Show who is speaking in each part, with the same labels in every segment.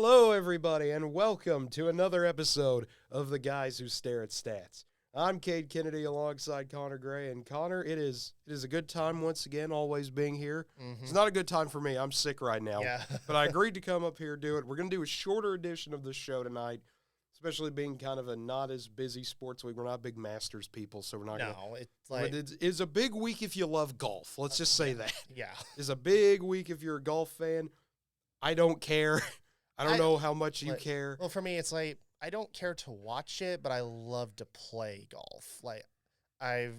Speaker 1: Hello, everybody, and welcome to another episode of The Guys Who Stare at Stats. I'm Cade Kennedy alongside Connor Gray, and Connor, it is a good time once again, always being here. It's not a good time for me. I'm sick right now,
Speaker 2: Yeah.
Speaker 1: but I agreed to come up here do it. We're going to do a shorter edition of the show tonight, especially being kind of a not as busy sports week. We're not big Masters people, so we're not going to.
Speaker 2: No, it's like,
Speaker 1: It's a big week if you love golf. Let's just say that.
Speaker 2: yeah.
Speaker 1: It's a big week if you're a golf fan. I don't care. I don't know how much you
Speaker 2: like,
Speaker 1: care.
Speaker 2: Well, for me, it's like, I don't care to watch it, but I love to play golf. Like, I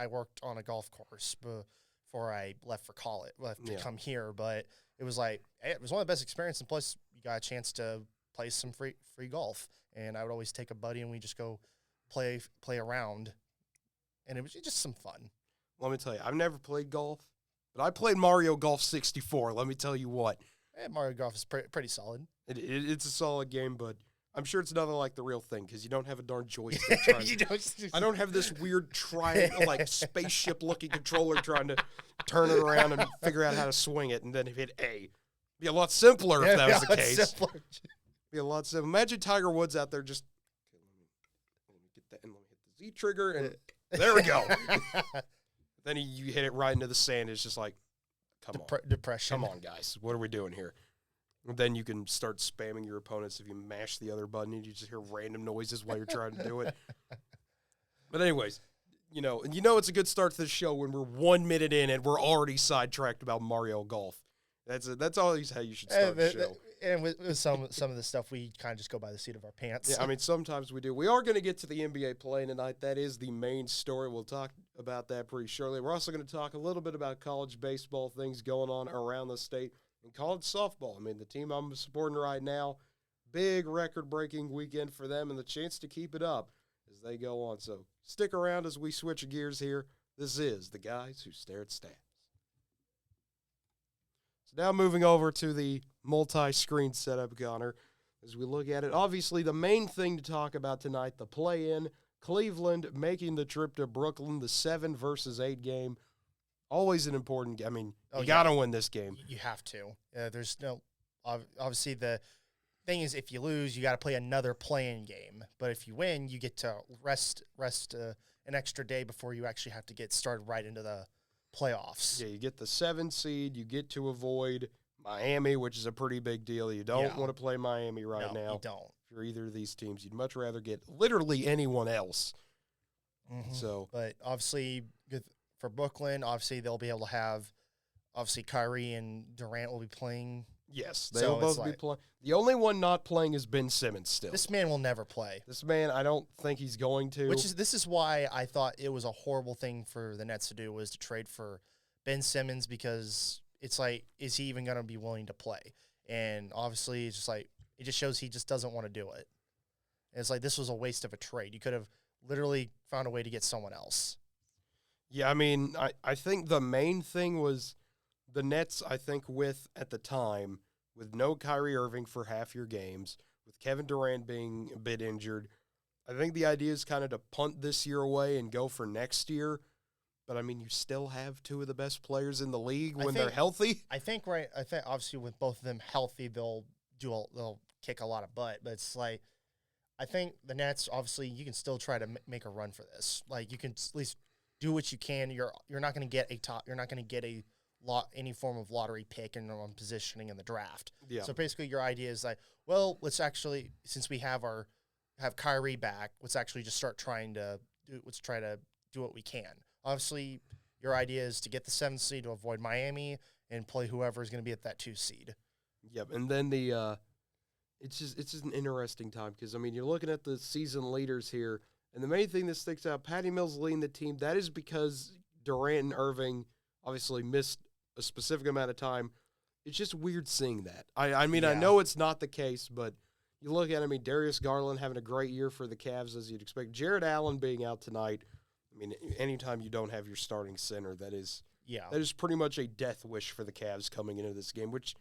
Speaker 2: worked on a golf course before I left for college, to come here, but it was like, it was one of the best experiences, and plus, you got a chance to play some free golf, and I would always take a buddy, and we just go play around, and it was just some fun.
Speaker 1: Let me tell you, I've never played golf, but I played Mario Golf 64. Let me tell you what.
Speaker 2: Mario Golf is pretty solid.
Speaker 1: It's a solid game, but I'm sure it's nothing like the real thing because you don't have a darn joystick. I don't have this weird triangle, like spaceship-looking controller trying to turn it around and figure out how to swing it and then hit A. Be a lot simpler if that was the case. Be a lot simpler. Imagine Tiger Woods out there just, let me get that and let me hit the Z trigger and there we go. Then you hit it right into the sand. It's just like, come on.
Speaker 2: Depression.
Speaker 1: Come on, guys. What are we doing here? And then you can start spamming your opponents if you mash the other button and you just hear random noises while you're trying to do it. But anyways, you know it's a good start to the show when we're 1 minute in and we're already sidetracked about Mario Golf. That's always how you should start the show.
Speaker 2: And with some of the stuff, we kind of just go by the seat of our pants.
Speaker 1: Yeah, I mean, sometimes we do. We are going to get to the NBA play tonight. That is the main story. We'll talk about that pretty shortly. We're also going to talk a little bit about college baseball, things going on around the state, and college softball. I mean, the team I'm supporting right now, big record-breaking weekend for them and the chance to keep it up as they go on. So stick around as we switch gears here. This is The Guys Who Stare at Stats. So now moving over to the multi-screen setup, Connor, as we look at it. Obviously, the main thing to talk about tonight, the play-in, Cleveland making the trip to Brooklyn, the 7-8 game. Always an important game. I mean, you got to win this game.
Speaker 2: You have to. There's no – obviously, the thing is if you lose, you got to play another play-in game. But if you win, you get to rest an extra day before you actually have to get started right into the playoffs.
Speaker 1: Yeah, you get the 7 seed. You get to avoid Miami, which is a pretty big deal. You don't want to play Miami right now.
Speaker 2: You don't.
Speaker 1: If you're either of these teams, you'd much rather get literally anyone else.
Speaker 2: Mm-hmm.
Speaker 1: So,
Speaker 2: but obviously, good for Brooklyn, obviously they'll be able to have Kyrie and Durant will be playing.
Speaker 1: Yes, they'll both be playing. The only one not playing is Ben Simmons still.
Speaker 2: This man will never play.
Speaker 1: This man, I don't think he's going to.
Speaker 2: This is why I thought it was a horrible thing for the Nets to do, was to trade for Ben Simmons, because it's like, is he even going to be willing to play? And obviously, it's just like, it just shows he just doesn't want to do it. And it's like, this was a waste of a trade. You could have literally found a way to get someone else.
Speaker 1: Yeah, I mean, I think the main thing was the Nets, I think, at the time, with no Kyrie Irving for half your games, with Kevin Durant being a bit injured, I think the idea is kind of to punt this year away and go for next year. But, I mean, you still have two of the best players in the league when they're healthy.
Speaker 2: I think obviously with both of them healthy, they'll kick a lot of butt. But it's like, I think the Nets, obviously, you can still try to make a run for this. Like, you can at least do what you can. You're not going to get any form of lottery pick and on positioning in the draft.
Speaker 1: Yeah.
Speaker 2: So basically, your idea is like, well, let's actually, since we have Kyrie back, let's actually just start try to do what we can. Obviously, your idea is to get the 7th seed to avoid Miami and play whoever is going to be at that 2 seed.
Speaker 1: Yep, and then it's just an interesting time because, I mean, you're looking at the season leaders here, and the main thing that sticks out, Patty Mills leading the team. That is because Durant and Irving obviously missed a specific amount of time. It's just weird seeing that. I mean, I know it's not the case, but you look at, I mean, Darius Garland having a great year for the Cavs, as you'd expect. Jared Allen being out tonight. I mean, anytime you don't have your starting center, that is pretty much a death wish for the Cavs coming into this game, which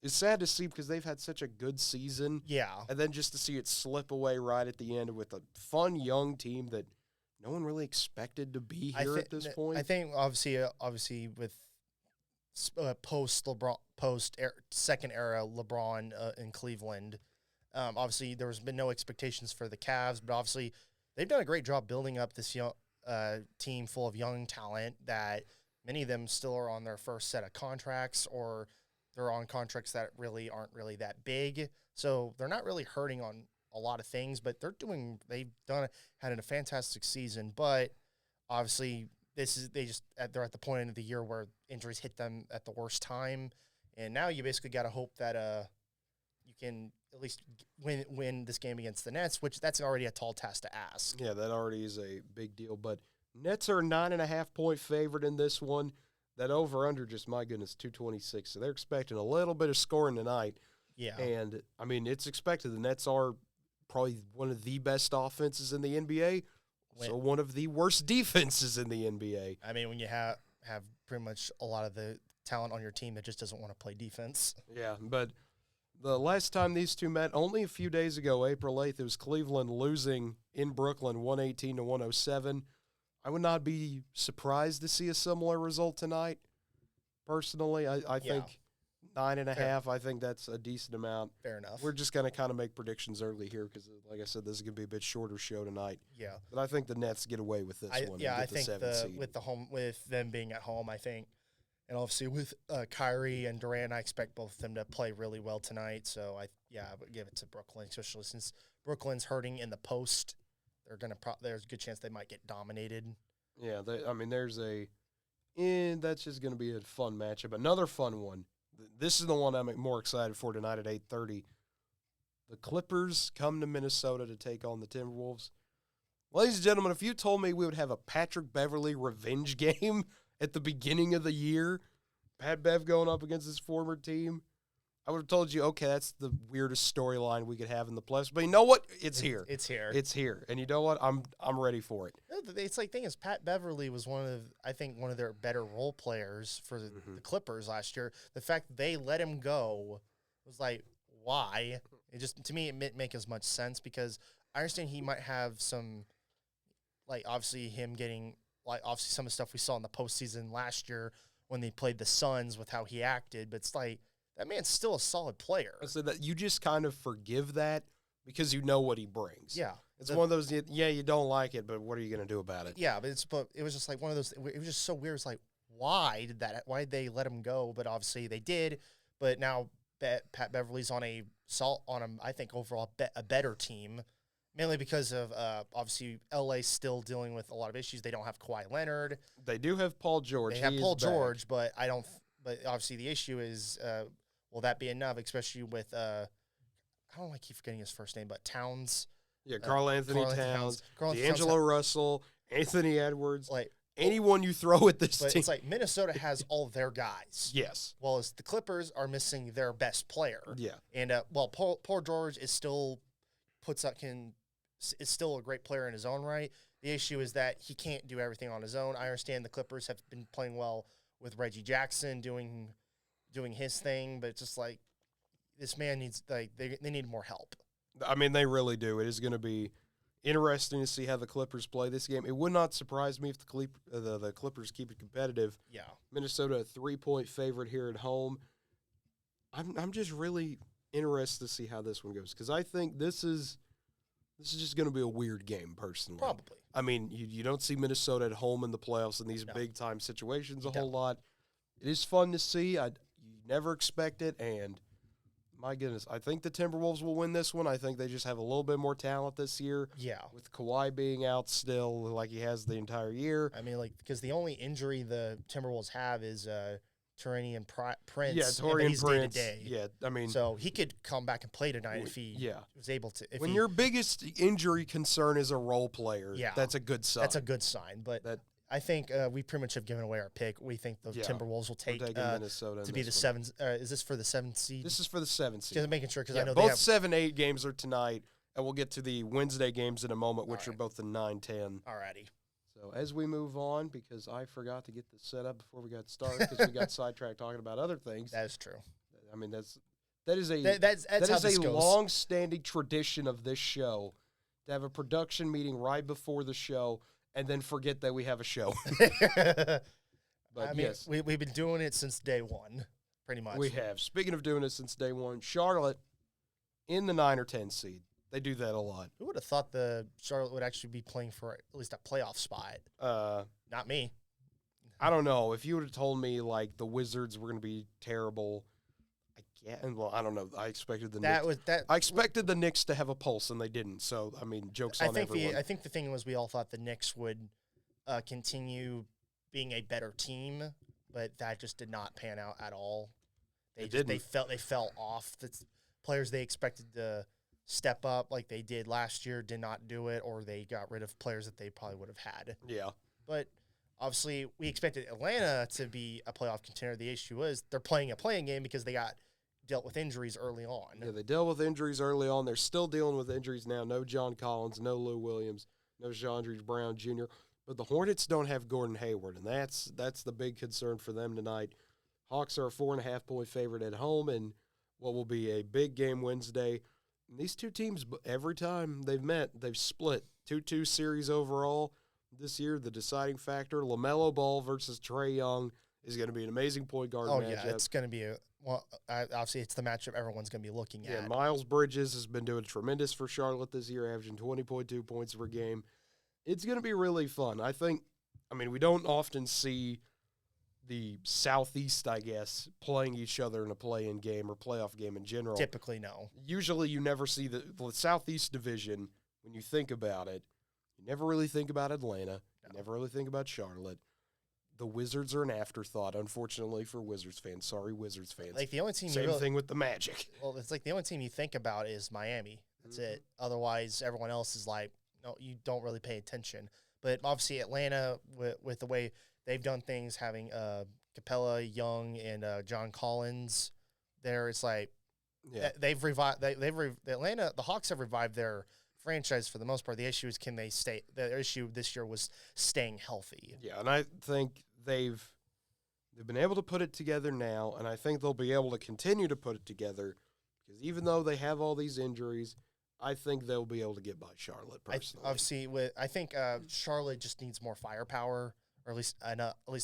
Speaker 1: is sad to see because they've had such a good season.
Speaker 2: Yeah.
Speaker 1: And then just to see it slip away right at the end with a fun young team that no one really expected to be here at this point.
Speaker 2: I think obviously with second era LeBron in Cleveland. Obviously, there's been no expectations for the Cavs, but obviously they've done a great job building up this young team full of young talent that many of them still are on their first set of contracts, or they're on contracts that really aren't really that big. So they're not really hurting on a lot of things, but had a fantastic season. But obviously, they're at the point of the year where injuries hit them at the worst time, and now you basically got to hope that you can at least win this game against the Nets, which that's already a tall task to ask.
Speaker 1: Yeah, that already is a big deal. But Nets are a 9.5-point favorite in this one. That over-under, just, my goodness, 226. So they're expecting a little bit of scoring tonight.
Speaker 2: Yeah.
Speaker 1: And, I mean, it's expected. The Nets are probably one of the best offenses in the NBA, so one of the worst defenses in the NBA.
Speaker 2: I mean, when you have pretty much a lot of the talent on your team that just doesn't want to play defense.
Speaker 1: Yeah, but the last time these two met, only a few days ago, April 8th, it was Cleveland losing in Brooklyn 118-107. I would not be surprised to see a similar result tonight. Personally, I think 9.5. I think that's a decent amount.
Speaker 2: Fair enough.
Speaker 1: We're just going to kind of make predictions early here because, like I said, this is going to be a bit shorter show tonight.
Speaker 2: Yeah,
Speaker 1: but I think the Nets get away with this one.
Speaker 2: Yeah, I think
Speaker 1: seed.
Speaker 2: with them being at home, I think, and obviously with Kyrie and Durant, I expect both of them to play really well tonight. So I would give it to Brooklyn, especially since Brooklyn's hurting in the post. There's a good chance they might get dominated.
Speaker 1: Yeah, that's just going to be a fun matchup. Another fun one. This is the one I'm more excited for tonight at 8:30. The Clippers come to Minnesota to take on the Timberwolves. Ladies and gentlemen, if you told me we would have a Patrick Beverley revenge game at the beginning of the year, Pat Bev going up against his former team, I would have told you, okay, that's the weirdest storyline we could have in the playoffs. But you know what? It's here.
Speaker 2: It's here.
Speaker 1: It's here. And you know what? I'm ready for it.
Speaker 2: It's like, thing is, Pat Beverley was one of their better role players for the Clippers last year. The fact that they let him go was like, why? It just, to me, it didn't make as much sense because I understand he might have some, like, obviously him getting, like, obviously some of the stuff we saw in the postseason last year when they played the Suns with how he acted. But it's like, that man's still a solid player.
Speaker 1: So that you just kind of forgive that because you know what he brings.
Speaker 2: Yeah.
Speaker 1: It's one of those, you don't like it, but what are you going to do about it?
Speaker 2: Yeah, but it was just like one of those, it was just so weird. It's like, why did they let him go? But obviously they did. But now Pat Beverley's I think overall a better team, mainly because of obviously LA still dealing with a lot of issues. They don't have Kawhi Leonard.
Speaker 1: They do have Paul George.
Speaker 2: They have Paul George, but obviously the issue is, will that be enough, especially with, I don't like keep forgetting his first name, but Towns.
Speaker 1: Yeah, Karl Anthony Towns, D'Angelo Russell, Anthony Edwards.
Speaker 2: Like,
Speaker 1: anyone you throw at this team.
Speaker 2: It's like Minnesota has all their guys.
Speaker 1: Yes.
Speaker 2: While as the Clippers are missing their best player.
Speaker 1: Yeah.
Speaker 2: And Paul George is still is still a great player in his own right. The issue is that he can't do everything on his own. I understand the Clippers have been playing well with Reggie Jackson doing his thing, but it's just like this man needs, like, they need more help.
Speaker 1: I mean, they really do. It is going to be interesting to see how the Clippers play this game. It would not surprise me if the Clippers keep it competitive.
Speaker 2: Yeah.
Speaker 1: Minnesota, a 3-point favorite here at home. I'm just really interested to see how this one goes because I think this is just going to be a weird game, personally.
Speaker 2: Probably.
Speaker 1: I mean, you don't see Minnesota at home in the playoffs in these big-time situations a whole lot. It is fun to see. You never expect it, and my goodness, I think the Timberwolves will win this one. I think they just have a little bit more talent this year.
Speaker 2: Yeah.
Speaker 1: With Kawhi being out still like he has the entire year.
Speaker 2: I mean, like, because the only injury the Timberwolves have is Taurean Prince.
Speaker 1: Yeah, Taurean Prince.
Speaker 2: Day-to-day.
Speaker 1: Yeah, I mean.
Speaker 2: So he could come back and play tonight if he was able to.
Speaker 1: When your biggest injury concern is a role player, that's a good sign.
Speaker 2: That's a good sign. But I think we pretty much have given away our pick. We think the Timberwolves will take
Speaker 1: Minnesota
Speaker 2: to be the 7th. Is this for the 7th seed?
Speaker 1: This is for the 7th seed.
Speaker 2: Just making sure because I know
Speaker 1: both 7-8 games are tonight, and we'll get to the Wednesday games in a moment, which are both the 9-10.
Speaker 2: Alrighty.
Speaker 1: So as we move on, because I forgot to get this set up before we got started, because we got sidetracked talking about other things.
Speaker 2: That is true.
Speaker 1: I mean, that is a long-standing tradition of this show to have a production meeting right before the show and then forget that we have a show. But
Speaker 2: I mean,
Speaker 1: yes,
Speaker 2: we've been doing it since day one, pretty much.
Speaker 1: we have. Speaking of doing it since day one, Charlotte in the 9 or 10 seed. They do that a lot.
Speaker 2: Who would have thought the Charlotte would actually be playing for at least a playoff spot? Not me.
Speaker 1: I don't know. If you would have told me like the Wizards were going to be terrible, I don't know. I expected the Knicks to have a pulse, and they didn't. So I mean, jokes on everyone.
Speaker 2: I think the thing was we all thought the Knicks would continue being a better team, but that just did not pan out at all. They fell off. The players they expected to step up like they did last year did not do it, or they got rid of players that they probably would have had.
Speaker 1: Yeah,
Speaker 2: but. Obviously, we expected Atlanta to be a playoff contender. The issue is they're playing a playing game because they got dealt with injuries early on.
Speaker 1: Yeah, they dealt with injuries early on. They're still dealing with injuries now. No John Collins, no Lou Williams, no Chandra Brown Jr. But the Hornets don't have Gordon Hayward, and that's the big concern for them tonight. Hawks are a 4.5-point favorite at home in what will be a big game Wednesday. And these two teams, every time they've met, they've split 2-2 series overall. This year, the deciding factor, LaMelo Ball versus Trae Young, is going to be an amazing point guard matchup.
Speaker 2: Yeah, it's going to be obviously it's the matchup everyone's going to be looking at.
Speaker 1: Yeah, Miles Bridges has been doing tremendous for Charlotte this year, averaging 20.2 points per game. It's going to be really fun. We don't often see the Southeast, I guess, playing each other in a play-in game or playoff game in general.
Speaker 2: Typically, no.
Speaker 1: Usually you never see the Southeast division, when you think about it. You never really think about Atlanta. You never really think about Charlotte. The Wizards are an afterthought, unfortunately, for Wizards fans. Sorry, Wizards fans.
Speaker 2: Like the only team
Speaker 1: Same thing with the Magic.
Speaker 2: Well, it's like the only team you think about is Miami. That's it. Otherwise, everyone else is like, no, you don't really pay attention. But obviously, Atlanta, with the way they've done things, having Capella, Young, and John Collins there, it's like they've revived. The Hawks have revived their franchise for the most part. The issue is can they stay? The issue this year was staying healthy.
Speaker 1: Yeah, and I think they've been able to put it together now, and I think they'll be able to continue to put it together because even though they have all these injuries, I think they'll be able to get by Charlotte personally.
Speaker 2: I think Charlotte just needs more firepower, or at least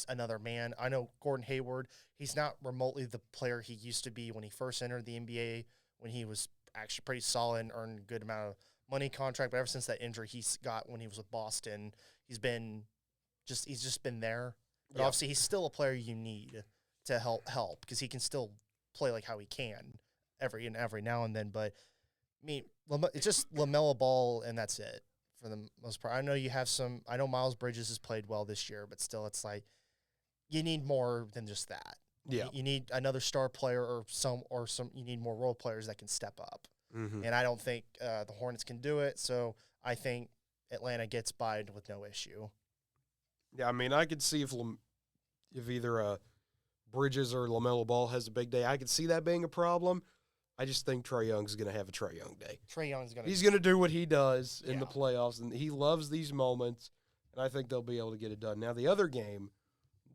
Speaker 2: another man. I know Gordon Hayward. He's not remotely the player he used to be when he first entered the NBA, when he was actually pretty solid and earned a good amount of money contract, but ever since that injury he's got when he was with Boston, he's just been there. But obviously he's still a player you need to help because he can still play like how he can every now and then. But I mean, it's just LaMelo Ball, and that's it for the most part. I know Miles Bridges has played well this year, but still, it's like you need more than just that.
Speaker 1: Yeah,
Speaker 2: you need another star player or some. You need more role players that can step up. Mm-hmm. And I don't think the Hornets can do it, so I think Atlanta gets by with no issue.
Speaker 1: Yeah, I mean, I could see if either Bridges or LaMelo Ball has a big day, I could see that being a problem. I just think Trae Young's going to have a Trae Young day. He's going to do what he does in the playoffs, and he loves these moments, and I think they'll be able to get it done. Now, the other game,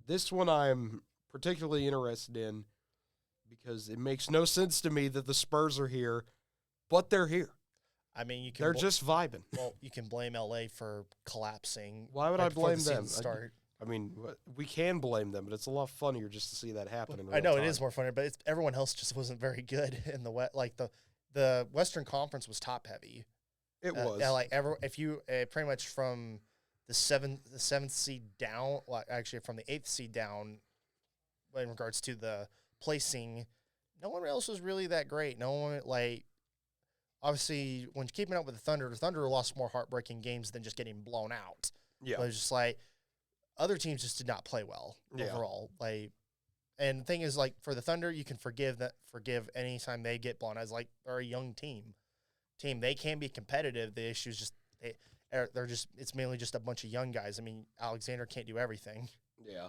Speaker 1: this one I'm particularly interested in because it makes no sense to me that the Spurs are here. But they're here.
Speaker 2: I mean,
Speaker 1: they're just vibing.
Speaker 2: Well, you can blame LA for collapsing.
Speaker 1: Why would I blame them? I mean, we can blame them, but it's a lot funnier just to see that happen.
Speaker 2: I know it is more funny, but everyone else just wasn't very good in the West. Like the Western Conference was top heavy.
Speaker 1: It was.
Speaker 2: Yeah, if you pretty much from the seventh seed down, well, actually from the 8th seed down, in regards to the placing, no one else was really that great. No one obviously, when keeping up with the Thunder lost more heartbreaking games than just getting blown out.
Speaker 1: Yeah.
Speaker 2: But it's just like other teams just did not play well overall. And the thing is, for the Thunder, you can forgive any time they get blown. As they're a young team. They can be competitive. The issue is just it's mainly just a bunch of young guys. I mean, Alexander can't do everything.
Speaker 1: Yeah.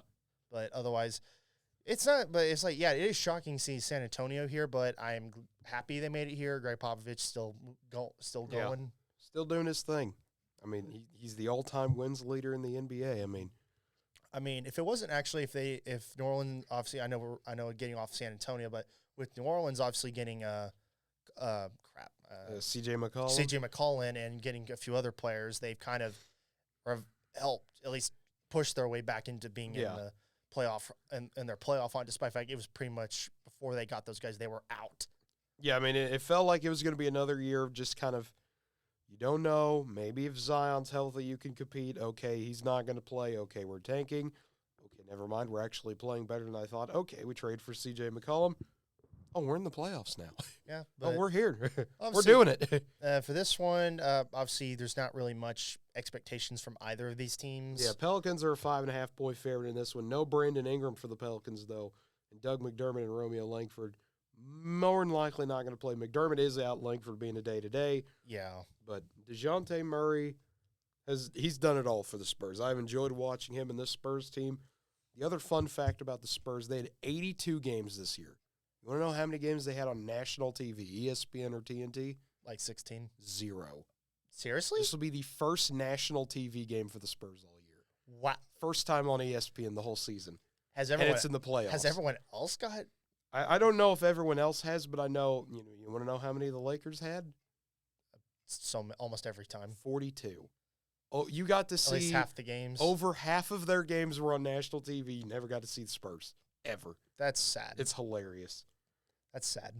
Speaker 2: But otherwise, it's not. But it's it is shocking to see San Antonio here. But I'm happy they made it here. Greg Popovich still going.
Speaker 1: Still doing his thing. I mean, he's the all-time wins leader in the NBA.
Speaker 2: I mean, if it wasn't actually if New Orleans, obviously I know getting off San Antonio, but with New Orleans obviously getting
Speaker 1: C.J.
Speaker 2: McCollum and getting a few other players, they've kind of helped at least push their way back into being in the playoff and their playoff on, despite the fact it was pretty much before they got those guys, they were out.
Speaker 1: Yeah, I mean, it felt like it was going to be another year of just kind of, you don't know. Maybe if Zion's healthy, you can compete. Okay, he's not going to play. Okay, we're tanking. Okay, never mind. We're actually playing better than I thought. Okay, we trade for C.J. McCollum. Oh, we're in the playoffs now.
Speaker 2: Yeah.
Speaker 1: Oh, we're here. We're
Speaker 2: Obviously,
Speaker 1: doing it.
Speaker 2: For this one, obviously, there's not really much expectations from either of these teams.
Speaker 1: Yeah, Pelicans are a 5.5-point favorite in this one. No Brandon Ingram for the Pelicans, though. And Doug McDermott and Romeo Langford more than likely not going to play. McDermott is out, Langford being a day-to-day.
Speaker 2: Yeah.
Speaker 1: But DeJounte Murray, he's done it all for the Spurs. I've enjoyed watching him and this Spurs team. The other fun fact about the Spurs, they had 82 games this year. You want to know how many games they had on national TV, ESPN or TNT?
Speaker 2: Like 16?
Speaker 1: 0.
Speaker 2: Seriously?
Speaker 1: This will be the first national TV game for the Spurs all year.
Speaker 2: Wow.
Speaker 1: First time on ESPN the whole season.
Speaker 2: And
Speaker 1: it's in the playoffs.
Speaker 2: Has everyone else got?
Speaker 1: I don't know if everyone else has, but I know, you want to know how many the Lakers had?
Speaker 2: So almost every time.
Speaker 1: 42. Oh, you got to see
Speaker 2: at least half the games.
Speaker 1: Over half of their games were on national TV. You never got to see the Spurs ever.
Speaker 2: That's sad.
Speaker 1: It's hilarious.
Speaker 2: That's sad.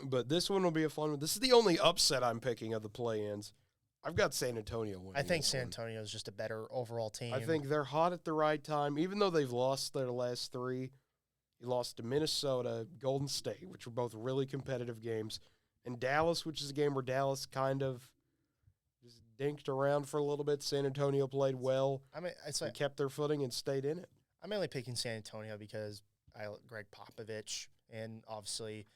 Speaker 1: But this one will be a fun one. This is the only upset I'm picking of the play-ins. I've got San Antonio winning.
Speaker 2: I think
Speaker 1: this
Speaker 2: San
Speaker 1: one.
Speaker 2: Antonio is just a better overall team.
Speaker 1: I think they're hot at the right time, even though they've lost their last 3. You lost to Minnesota, Golden State, which were both really competitive games, and Dallas, which is a game where Dallas kind of just dinked around for a little bit. San Antonio played well.
Speaker 2: I mean, it's like
Speaker 1: kept their footing and stayed in it.
Speaker 2: I'm mainly picking San Antonio because I like Greg Popovich, and obviously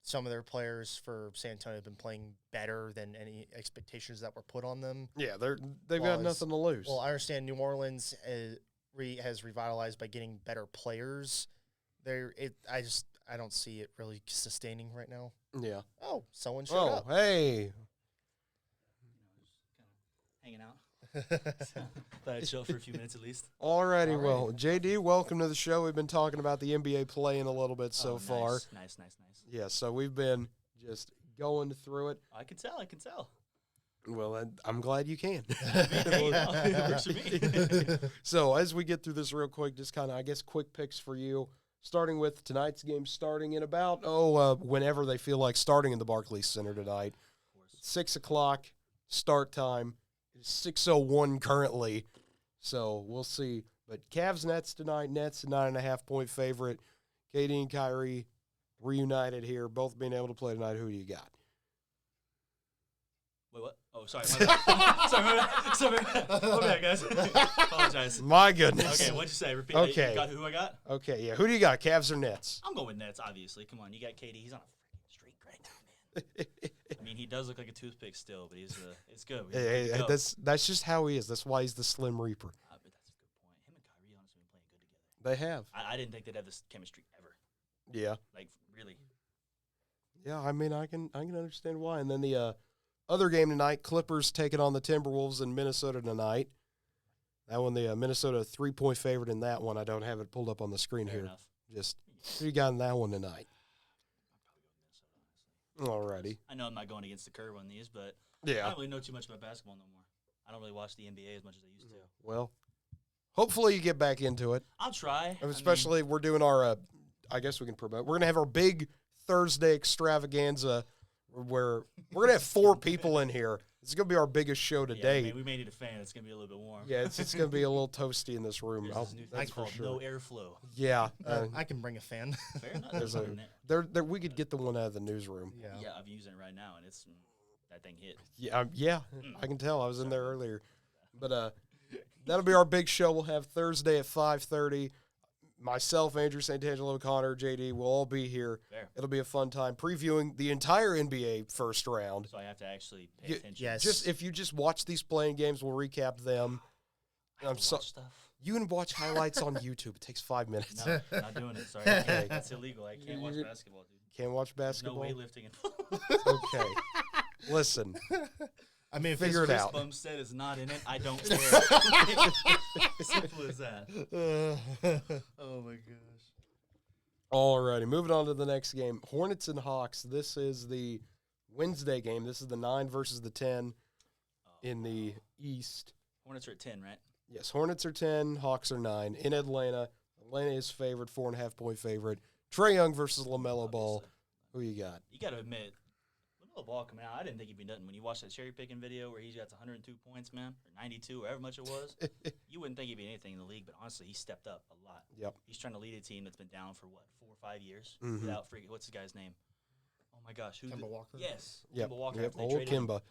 Speaker 2: some of their players for San Antonio have been playing better than any expectations that were put on them.
Speaker 1: Yeah, they've got nothing to lose.
Speaker 2: Well, I understand New Orleans has revitalized by getting better players. I don't see it really sustaining right now.
Speaker 1: Yeah.
Speaker 2: Oh, someone showed up.
Speaker 1: Hey.
Speaker 3: Hanging out. Thought I'd chill for a few minutes at least.
Speaker 1: Alrighty, well, JD, welcome to the show. We've been talking about the NBA playing a little bit so far.
Speaker 3: Nice.
Speaker 1: Yeah, so we've been just going through it.
Speaker 3: I can tell.
Speaker 1: Well, I'm glad you can.
Speaker 3: It works for me.
Speaker 1: So as we get through this real quick, just kind of, I guess, quick picks for you. Starting with tonight's game starting in about, whenever they feel like starting in the Barclays Center tonight. 6 o'clock start time. It's 6:01 currently, so we'll see. But Cavs Nets tonight. Nets a 9.5-point favorite. Cade and Kyrie reunited here, both being able to play tonight. Who do you got?
Speaker 3: Wait, what? Oh, sorry. My bad. Sorry, my bad, guys. Apologize.
Speaker 1: My goodness.
Speaker 3: Okay, what'd you say? Repeat.
Speaker 1: Okay.
Speaker 3: You got who I got?
Speaker 1: Okay, yeah. Who do you got, Cavs or Nets?
Speaker 3: I'm going with Nets, obviously. Come on, you got Cade. He's on a freaking streak right now, man. I mean, he does look like a toothpick still, but it's good.
Speaker 1: Hey, that's just how he is. That's why he's the Slim Reaper.
Speaker 3: But that's a good point. Him and Kyrie honestly been playing good together.
Speaker 1: They have.
Speaker 3: I didn't think they'd have this chemistry ever.
Speaker 1: Yeah.
Speaker 3: Like, really.
Speaker 1: Yeah, I mean, I can understand why. And then the other game tonight, Clippers taking on the Timberwolves in Minnesota tonight. That one, the Minnesota 3-point favorite in that one. I don't have it pulled up on the screen
Speaker 3: Fair
Speaker 1: here.
Speaker 3: enough.
Speaker 1: Just who you got in that one tonight? Alrighty.
Speaker 3: I know I'm not going against the curve on these, but I
Speaker 1: Yeah.
Speaker 3: don't really know too much about basketball no more. I don't really watch the NBA as much as I used to.
Speaker 1: Well, hopefully you get back into it.
Speaker 3: I'll try.
Speaker 1: Especially we're doing our, I guess we can promote. We're going to have our big Thursday extravaganza where we're going to have 4 people in here. It's going to be our biggest show to date.
Speaker 3: We may need a fan. It's going to be a little bit warm.
Speaker 1: Yeah, it's going to be a little toasty in this room.
Speaker 3: There's this new thing
Speaker 1: That's for
Speaker 3: called
Speaker 1: sure.
Speaker 3: no airflow.
Speaker 1: Yeah.
Speaker 2: I can bring a fan.
Speaker 3: Fair enough.
Speaker 1: There's we could get the one out of the newsroom.
Speaker 3: Yeah, I'm using it right now, and it's that thing hit.
Speaker 1: Yeah, I can tell. I was in there earlier. But that'll be our big show. We'll have Thursday at 5:30. Myself, Andrew Santangelo, Connor, JD, will all be here.
Speaker 3: Fair.
Speaker 1: It'll be a fun time previewing the entire NBA first round.
Speaker 3: So I have to actually pay attention.
Speaker 2: Yes.
Speaker 1: If you just watch these playing games, we'll recap them.
Speaker 3: I have to watch stuff.
Speaker 1: You can watch highlights on YouTube. It takes 5 minutes.
Speaker 3: No, not doing it. Sorry. That's illegal. I can't watch basketball, dude.
Speaker 1: Can't watch
Speaker 3: There's no
Speaker 1: basketball.
Speaker 3: weightlifting.
Speaker 1: Okay. Listen.
Speaker 2: I mean, if
Speaker 1: Figure it
Speaker 3: Chris
Speaker 1: out.
Speaker 3: Bumstead is not in it. I don't care. Simple as that. Oh my gosh.
Speaker 1: Alrighty, moving on to the next game. Hornets and Hawks. This is the Wednesday game. This is the 9 versus the 10 in the East.
Speaker 3: Hornets are at 10, right?
Speaker 1: Yes, Hornets are 10, Hawks are 9 in Atlanta. Atlanta is favored, 4.5-point favorite. Trae Young versus LaMelo Ball. Who you got?
Speaker 3: You got to admit, LaMelo Ball coming out, I didn't think he'd be nothing. When you watch that cherry-picking video where he's got 102 points, man, or 92, or however much it was, you wouldn't think he'd be anything in the league, but honestly, he stepped up a lot.
Speaker 1: Yep.
Speaker 3: He's trying to lead a team that's been down for, 4 or 5 years
Speaker 1: Mm-hmm.
Speaker 3: without freaking – what's the guy's name? Oh, my gosh.
Speaker 2: Kemba Walker?
Speaker 3: Yes.
Speaker 1: Yep.
Speaker 3: Kemba Walker.
Speaker 1: Yep.
Speaker 3: They
Speaker 1: Old
Speaker 3: traded him.
Speaker 1: Kimba.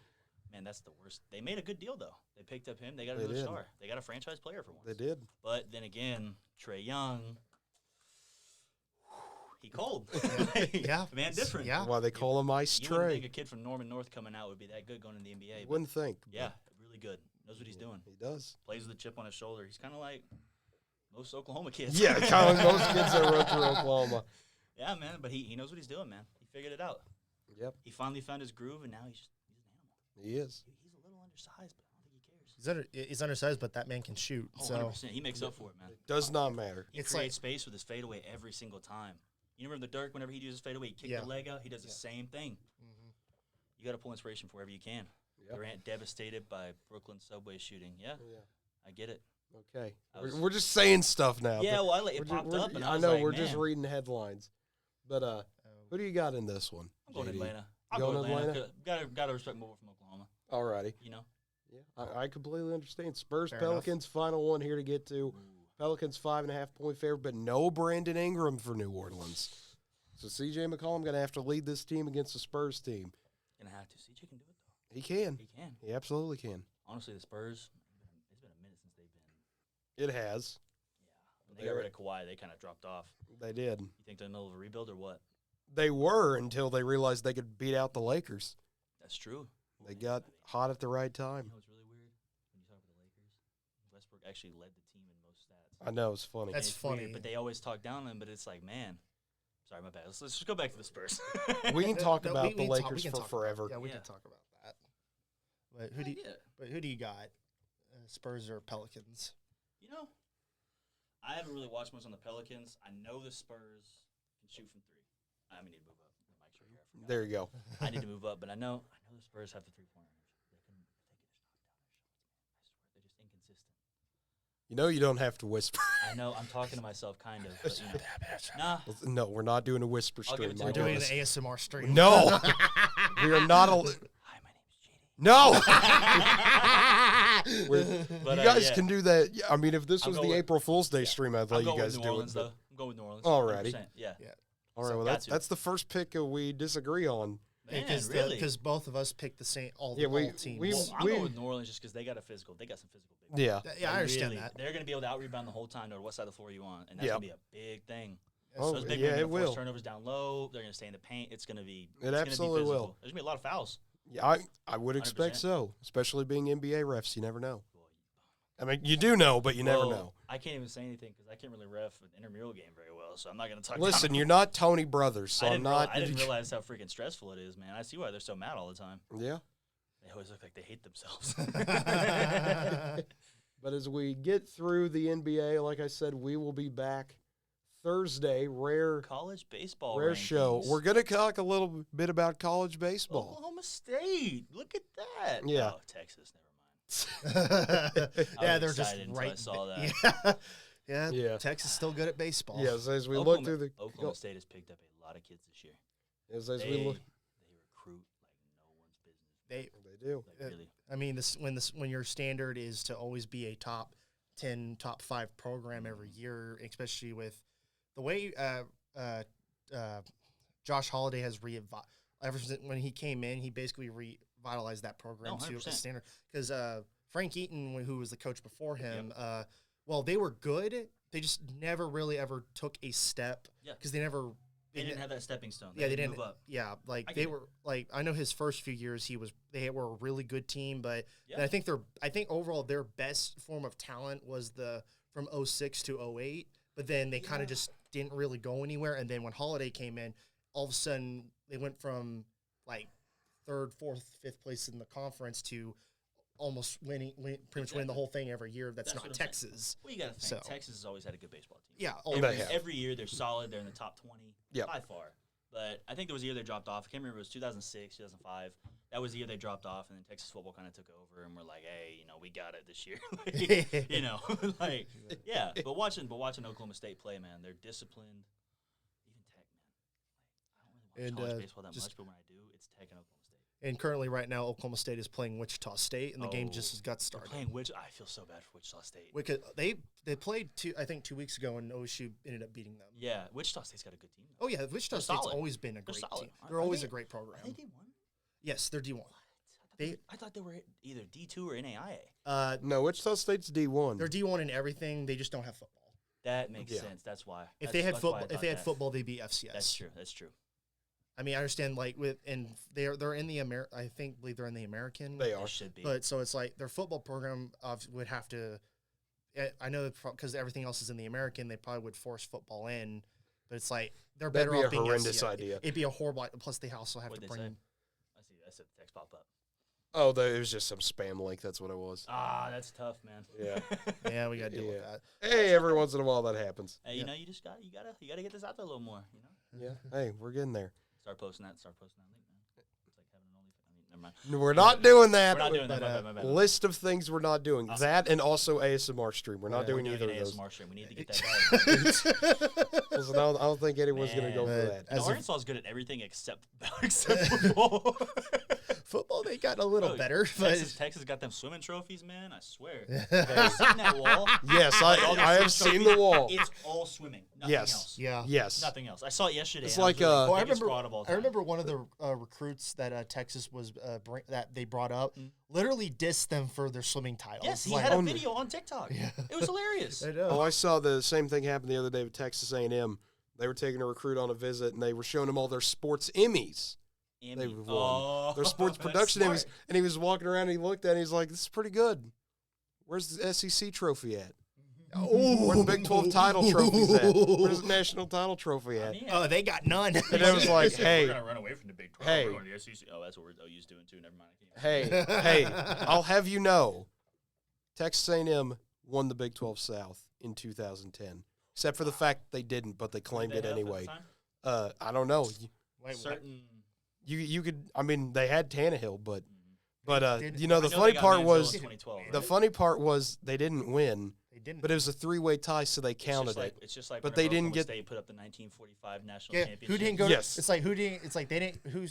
Speaker 3: Man, that's the worst. They made a good deal, though. They picked up him. They got
Speaker 1: They
Speaker 3: another
Speaker 1: did.
Speaker 3: star. They got a franchise player for once.
Speaker 1: They did.
Speaker 3: But then again, Trae Young, he cold.
Speaker 2: Yeah.
Speaker 3: Man, different.
Speaker 2: Yeah.
Speaker 1: Why they call him Ice
Speaker 3: You wouldn't think
Speaker 1: Trae.
Speaker 3: a kid from Norman North coming out would be that good going in the NBA. But
Speaker 1: Wouldn't think.
Speaker 3: yeah, really good. Knows what he's doing.
Speaker 1: He does.
Speaker 3: Plays with a chip on his shoulder. He's kind of like most Oklahoma kids.
Speaker 1: Yeah, kind of like most kids that run through Oklahoma.
Speaker 3: Yeah, man. But he knows what he's doing, man. He figured it out.
Speaker 1: Yep,
Speaker 3: He finally found his groove, and now he's an animal.
Speaker 1: he is.
Speaker 3: He's a little undersized, but I don't think he cares.
Speaker 2: He's undersized, but that man can shoot.
Speaker 3: Oh,
Speaker 2: So
Speaker 3: 100%. He makes up for it, man.
Speaker 1: Does not matter.
Speaker 3: He
Speaker 2: It's
Speaker 3: creates space with his fadeaway every single time. You remember the Dirk, whenever he uses fadeaway, he kicked
Speaker 2: Yeah.
Speaker 3: the leg out. He does the same thing. You got to pull inspiration from wherever you can.
Speaker 1: Yep.
Speaker 3: Durant devastated by Brooklyn subway shooting. Yeah,
Speaker 1: Yeah.
Speaker 3: I get it.
Speaker 1: Okay.
Speaker 3: I was-
Speaker 1: We're just saying stuff now.
Speaker 3: Yeah,
Speaker 1: but
Speaker 3: well, it
Speaker 1: we're ju-
Speaker 3: popped
Speaker 1: we're-
Speaker 3: up, and
Speaker 1: I
Speaker 3: I was
Speaker 1: know,
Speaker 3: like,
Speaker 1: we're just
Speaker 3: man,
Speaker 1: reading headlines. But who do you got in this one?
Speaker 3: I'm going to
Speaker 1: JD?
Speaker 3: Atlanta. I'll
Speaker 1: Going
Speaker 3: go
Speaker 1: to
Speaker 3: Atlanta.
Speaker 1: Atlanta?
Speaker 3: Got to respect more from Oklahoma.
Speaker 1: Alrighty.
Speaker 3: You know.
Speaker 1: Yeah, I completely understand. Spurs,
Speaker 2: Fair enough.
Speaker 1: Pelicans, final one here to get to. Pelicans 5.5-point favorite, but no Brandon Ingram for New Orleans. So C.J. McCollum going to have to lead this team against the Spurs team.
Speaker 3: Gonna have to. CJ can do it though.
Speaker 1: He can.
Speaker 3: He can.
Speaker 1: He absolutely can.
Speaker 3: Honestly, the Spurs. It's been a minute since they've been.
Speaker 1: It has.
Speaker 3: Yeah. When they got rid of Kawhi, they kind of dropped off.
Speaker 1: They did.
Speaker 3: You think they're in the middle of a rebuild or what?
Speaker 1: They were until they realized they could beat out the Lakers.
Speaker 3: That's true.
Speaker 1: They got hot at the right time.
Speaker 3: You know what's really weird? When you talk about the Lakers, Westbrook actually led the team in most stats.
Speaker 1: I know, it's funny.
Speaker 2: That's
Speaker 3: It's weird,
Speaker 2: funny.
Speaker 3: but they always talk down on him, but it's like, man. Sorry, my bad. Let's just go back to the Spurs.
Speaker 1: We can talk
Speaker 2: No,
Speaker 1: about
Speaker 2: we
Speaker 1: the
Speaker 2: can
Speaker 1: Lakers
Speaker 2: talk
Speaker 1: for
Speaker 2: about-
Speaker 1: forever.
Speaker 2: Yeah, we
Speaker 3: Yeah.
Speaker 2: can talk about that. But who do you got? Spurs or Pelicans?
Speaker 3: You know, I haven't really watched much on the Pelicans. I know the Spurs can shoot from three. I need to move up. The mic's right here. I forgot.
Speaker 1: There you go.
Speaker 3: I need to move up, but I know the Spurs have the 3-pointers. They can just knock down their shots, man. I swear, they're just inconsistent.
Speaker 1: You know you don't have to whisper.
Speaker 3: I know I'm talking to myself, kind of. But, you know. Nah,
Speaker 1: No, we're not doing a whisper
Speaker 3: I'll give
Speaker 1: stream.
Speaker 3: it to
Speaker 1: my
Speaker 3: you.
Speaker 2: We're doing an
Speaker 1: goodness.
Speaker 2: ASMR stream.
Speaker 1: No, we are not.
Speaker 3: hi, my name's JD.
Speaker 1: No,
Speaker 3: But,
Speaker 1: you guys
Speaker 3: yeah.
Speaker 1: can do that. Yeah, I mean, if this
Speaker 3: I'll
Speaker 1: was
Speaker 3: go
Speaker 1: the
Speaker 3: with-
Speaker 1: April Fool's Day stream, I'd
Speaker 3: I'm
Speaker 1: let you
Speaker 3: going
Speaker 1: guys
Speaker 3: with New
Speaker 1: do
Speaker 3: Orleans,
Speaker 1: it.
Speaker 3: though. I'm going with New Orleans.
Speaker 1: Alrighty.
Speaker 3: 100%. Yeah.
Speaker 1: All right,
Speaker 3: So
Speaker 1: well,
Speaker 3: got to.
Speaker 1: that's the first pick we disagree on.
Speaker 3: Man,
Speaker 2: Because
Speaker 3: really?
Speaker 2: both of us picked the same all
Speaker 1: Yeah,
Speaker 2: all teams.
Speaker 3: Well, I'm going with New Orleans just because they got a physical. They got some physical. Big
Speaker 1: Yeah.
Speaker 2: Yeah, I understand that.
Speaker 3: They're going to be able to out-rebound the whole time, no matter what side of the floor you want, and that's
Speaker 1: Yep.
Speaker 3: going to be a big thing.
Speaker 1: Oh,
Speaker 3: Those big
Speaker 1: yeah,
Speaker 3: men are
Speaker 1: it
Speaker 3: gonna force
Speaker 1: will.
Speaker 3: turnovers down low. They're going to stay in the paint. It's going to be.
Speaker 1: It
Speaker 3: it's gonna
Speaker 1: absolutely
Speaker 3: be physical.
Speaker 1: will.
Speaker 3: There's going to be a lot of fouls.
Speaker 1: Yeah, I would expect
Speaker 3: 100%.
Speaker 1: so, especially being NBA refs. You never know.
Speaker 3: Boy,
Speaker 1: I mean, you do know, but you never
Speaker 3: well,
Speaker 1: know.
Speaker 3: I can't even say anything because I can't really ref an intramural game very well, so I'm not going to talk.
Speaker 1: Listen,
Speaker 3: down.
Speaker 1: you're not Tony Brothers, so
Speaker 3: I
Speaker 1: I'm
Speaker 3: didn't
Speaker 1: not.
Speaker 3: I didn't realize how freaking stressful it is, man. I see why they're so mad all the time.
Speaker 1: Yeah.
Speaker 3: They always look like they hate themselves.
Speaker 1: But as we get through the NBA, like I said, we will be back Thursday. Rare
Speaker 3: College baseball
Speaker 1: show.
Speaker 3: rankings.
Speaker 1: We're gonna talk a little bit about college baseball.
Speaker 3: Oklahoma State. Look at that.
Speaker 1: Yeah.
Speaker 3: Oh, Texas. Never mind.
Speaker 2: Yeah,
Speaker 3: was
Speaker 2: they're just
Speaker 3: excited until I
Speaker 2: right.
Speaker 3: saw that.
Speaker 2: Yeah. Yeah,
Speaker 1: Yeah.
Speaker 2: Texas is still good at baseball.
Speaker 1: Yes, as we
Speaker 3: Oklahoma,
Speaker 1: look through the
Speaker 3: Oklahoma State has picked up a lot of kids this year.
Speaker 1: as
Speaker 3: They,
Speaker 1: we look,
Speaker 3: they recruit like no one's business.
Speaker 1: they do.
Speaker 3: Like really.
Speaker 2: I mean, when your standard is to always be a top 10, top 5 program every year, especially with the way Josh Holiday has ever since when he came in, he basically revitalized that program
Speaker 3: No,
Speaker 2: to a
Speaker 3: 100%.
Speaker 2: standard. Because Frank Eaton, who was the coach before him, well, they were good. They just never really ever took a step.
Speaker 3: Yeah.
Speaker 2: Because they never.
Speaker 3: They didn't have that stepping stone.
Speaker 2: Yeah, they
Speaker 3: didn't
Speaker 2: didn't.
Speaker 3: move up.
Speaker 2: Yeah, like
Speaker 3: I
Speaker 2: they
Speaker 3: get it.
Speaker 2: were like I know his first few years they were a really good team, but
Speaker 3: Yeah.
Speaker 2: and I think overall their best form of talent was from 06 to 08, but then they kind of just didn't really go anywhere. And then when Holiday came in, all of a sudden they went from like 3rd, 4th, 5th place in the conference to almost winning the whole thing every year. That's
Speaker 3: what
Speaker 2: not
Speaker 3: I'm saying.
Speaker 2: Texas.
Speaker 3: Well, you got to think
Speaker 2: So-
Speaker 3: Texas has always had a good baseball team.
Speaker 2: Yeah,
Speaker 1: They have.
Speaker 3: Every year they're solid. They're in the top 20
Speaker 1: Yep.
Speaker 3: by far. But I think there was a year they dropped off. I can't remember if it was 2006, 2005. that was the year they dropped off, and then Texas football kind of took over, and we're like, hey, we got it this year. Yeah. But watching Oklahoma State play, man, they're disciplined. Even Tech, man. I don't really watch college baseball that much, but when I do, it's Tech and Oklahoma State.
Speaker 2: And currently, right now, Oklahoma State is playing Wichita State, and the game just got started.
Speaker 3: Playing I feel so bad for Wichita State.
Speaker 2: They played 2 weeks ago, and OSU ended up beating them.
Speaker 3: Yeah, Wichita State's got a good team.
Speaker 2: Oh yeah, Wichita State's always been a great team. They're always a great program.
Speaker 3: Are they D1?
Speaker 2: Yes, they're D1.
Speaker 3: I thought they were either D2 or NAIA.
Speaker 1: No, Wichita State's D1.
Speaker 2: They're D1 in everything. They just don't have football.
Speaker 3: That makes sense. That's why.
Speaker 2: If they had football, they'd be FCS.
Speaker 3: That's true.
Speaker 2: I mean, I understand they're in the believe they're in the American.
Speaker 1: They are.
Speaker 3: They should be.
Speaker 2: But so it's like their football program would have to. I know because everything else is in the American, they probably would force football in. But it's like they're better off being
Speaker 1: horrendous idea.
Speaker 2: It'd be a horrible. Plus, they also have to bring.
Speaker 3: I said the text pop up.
Speaker 1: Oh, it was just some spam link. That's what it was.
Speaker 3: Ah, that's tough, man.
Speaker 1: Yeah.
Speaker 2: Yeah, we got to deal with that.
Speaker 1: Hey, every once in a while that happens.
Speaker 3: Hey, you gotta get this out there a little more.
Speaker 1: Yeah. Hey, we're getting there.
Speaker 3: Start posting that link, man. It's like having an OnlyFans. Never mind.
Speaker 1: We're not doing that.
Speaker 3: We're not doing that. My bad.
Speaker 1: List of things we're not doing. That and also ASMR stream. We're not doing either of those.
Speaker 3: ASMR stream. We need to get that.
Speaker 1: Listen, I don't think anyone's going to go for that.
Speaker 3: Arkansas is good at everything except football.
Speaker 2: Football, they got a little better.
Speaker 3: Texas got them swimming trophies, man. I swear. Have you seen that wall?
Speaker 1: Yes, I have seen the wall.
Speaker 3: It's all swimming. Nothing else.
Speaker 2: Yeah.
Speaker 1: Yes.
Speaker 3: Nothing else. I saw it yesterday.
Speaker 1: It's like
Speaker 2: I remember one of the recruits that Texas was that they brought up literally dissed them for their swimming title.
Speaker 3: Yes, he had a video on TikTok. Yeah. It was hilarious.
Speaker 2: I know.
Speaker 1: Oh, I saw the same thing happen the other day with Texas A&M. They were taking a recruit on a visit, and they were showing him all their sports Emmys. They won their sports production Emmys, and he was walking around, and he looked at it, and he's like, this is pretty good. Where's the SEC trophy at? Where's the Big 12 title trophies at? Where's the national title trophy at?
Speaker 2: Oh, they got none.
Speaker 1: And it was like, hey.
Speaker 3: We're going to run away from the Big 12.
Speaker 1: Hey.
Speaker 3: We're going to the SEC. Oh, that's what OU's doing, too. Never mind.
Speaker 1: Hey, I'll have you know, Texas A&M won the Big 12 South in 2010, except for the fact they didn't, but they claimed it anyway. I don't know. You could. I mean, they had Tannehill, but the funny part was they didn't win.
Speaker 2: They didn't.
Speaker 1: But it was a 3-way tie, so they counted it.
Speaker 3: It's just like,
Speaker 1: but they didn't get.
Speaker 3: State put up the 1945 national championship.
Speaker 2: Who didn't go?
Speaker 1: Yes.
Speaker 2: It's like they didn't. Who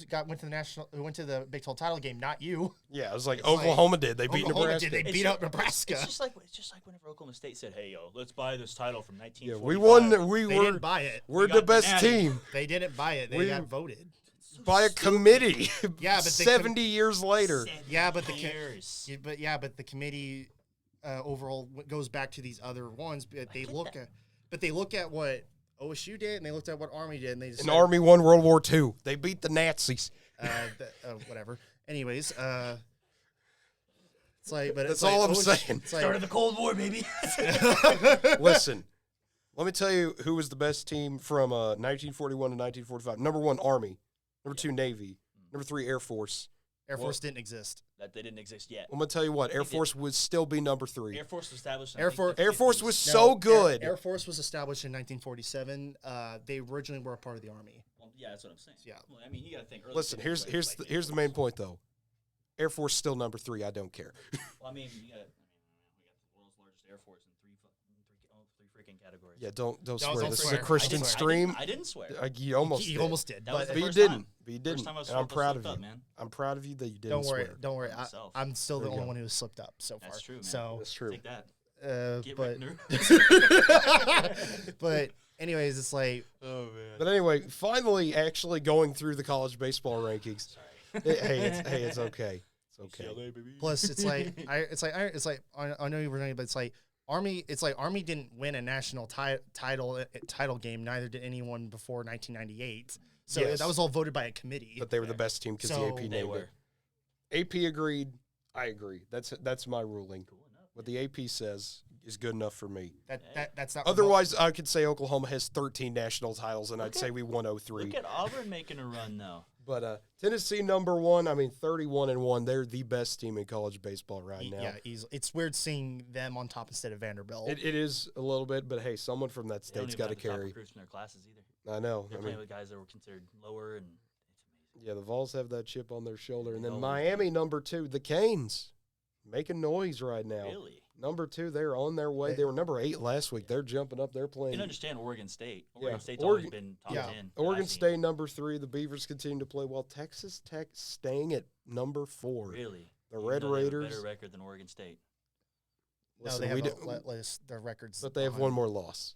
Speaker 2: went to the Big 12 title game? Not you.
Speaker 1: Yeah, it was like Oklahoma did. They beat Nebraska.
Speaker 2: They beat up Nebraska.
Speaker 3: It's just like whenever Oklahoma State said, "Hey, yo, let's buy this title from 1945."
Speaker 1: Yeah, we won.
Speaker 2: They didn't buy it.
Speaker 1: We're the best team.
Speaker 2: They didn't buy it. They got voted
Speaker 1: by a committee.
Speaker 2: Yeah, but
Speaker 1: 70 years later.
Speaker 2: But the committee overall goes back to these other ones. But they look at what OSU did, and they looked at what Army did, and they decided,
Speaker 1: Army won World War II. They beat the Nazis.
Speaker 2: Whatever. Anyways, it's like, but
Speaker 1: that's all I'm saying.
Speaker 3: Started the Cold War, baby.
Speaker 1: Listen. Let me tell you who was the best team from 1941 to 1945. Number 1, Army. Number 2, Navy. Number 3, Air Force.
Speaker 2: Air Force didn't exist.
Speaker 3: That they didn't exist yet.
Speaker 1: I'm gonna tell you what. Air Force would still be number 3.
Speaker 3: Air Force was established.
Speaker 2: Air
Speaker 1: Force was so good.
Speaker 2: Air Force was established in 1947. They originally were a part of the Army.
Speaker 3: Well, yeah, that's what I'm saying.
Speaker 2: Yeah.
Speaker 3: Well, I mean, you got to think.
Speaker 1: Listen, here's the main point though. Air Force still number 3. I don't care.
Speaker 3: Well, I mean, we got the world's largest Air Force in three freaking categories.
Speaker 1: Yeah, don't swear.
Speaker 2: Don't
Speaker 1: This
Speaker 2: swear.
Speaker 1: is a Christian stream.
Speaker 3: I didn't swear.
Speaker 1: You almost did.
Speaker 3: That was
Speaker 1: But
Speaker 3: the
Speaker 1: you
Speaker 3: first
Speaker 1: didn't.
Speaker 3: time.
Speaker 1: But you didn't.
Speaker 3: First time I was
Speaker 1: And I'm proud of
Speaker 3: slipped
Speaker 1: you.
Speaker 3: up, man.
Speaker 1: I'm proud of you that you didn't swear.
Speaker 2: Don't worry. I'm still the
Speaker 1: There you
Speaker 2: only
Speaker 1: go.
Speaker 2: one who has slipped up so far.
Speaker 3: That's true, man.
Speaker 2: So
Speaker 1: That's true.
Speaker 3: Take that. Get
Speaker 2: but
Speaker 3: Rickner.
Speaker 2: but anyways, it's like
Speaker 3: Oh man.
Speaker 1: But anyway, finally, actually going through the college baseball rankings. It's okay. It's okay.
Speaker 2: plus it's like I know you were saying, but it's like Army. It's like Army didn't win a national title game. Neither did anyone before 1998. So
Speaker 1: Yes.
Speaker 2: that was all voted by a committee.
Speaker 1: But they were the best team because
Speaker 2: So-
Speaker 1: the AP
Speaker 3: They
Speaker 1: named
Speaker 3: were.
Speaker 1: it. AP agreed. I agree. That's my ruling.
Speaker 3: Cool enough.
Speaker 1: What the AP says is good enough for me.
Speaker 2: That's not.
Speaker 1: Otherwise, I could say Oklahoma has 13 national titles, and I'd say we won 03.
Speaker 3: Look at Auburn making a run though.
Speaker 1: But Tennessee number 1. I mean, 31-1. They're the best team in college baseball right now.
Speaker 2: Yeah, easily. It's weird seeing them on top instead of Vanderbilt.
Speaker 1: It is a little bit, but hey, someone from that
Speaker 3: They don't
Speaker 1: state's
Speaker 3: even
Speaker 1: got to
Speaker 3: have the top
Speaker 1: carry.
Speaker 3: recruits in their classes either.
Speaker 1: I know.
Speaker 3: They're playing with guys that were considered lower, and it's
Speaker 1: Yeah, the Vols have that chip on their shoulder. And then
Speaker 3: They always
Speaker 1: Miami, number 2, the Canes, making noise right now.
Speaker 3: Really?
Speaker 1: Number 2, they're on their way. They were number 8 last week. They're jumping up. They're
Speaker 3: You
Speaker 1: playing.
Speaker 3: can understand Oregon State.
Speaker 1: Yeah.
Speaker 3: Oregon State's
Speaker 1: Oregon-
Speaker 3: always been top
Speaker 2: yeah.
Speaker 3: 10.
Speaker 1: Oregon State, number 3. The Beavers continue to play well. Texas Tech staying at number 4.
Speaker 3: Really?
Speaker 1: The
Speaker 3: Even
Speaker 1: Red
Speaker 3: though they have a
Speaker 1: Raiders.
Speaker 3: better record than Oregon State.
Speaker 1: Listen,
Speaker 2: no, they
Speaker 1: we
Speaker 2: have
Speaker 1: do-
Speaker 2: their records.
Speaker 1: but they have
Speaker 2: behind
Speaker 1: one
Speaker 2: them.
Speaker 1: more loss.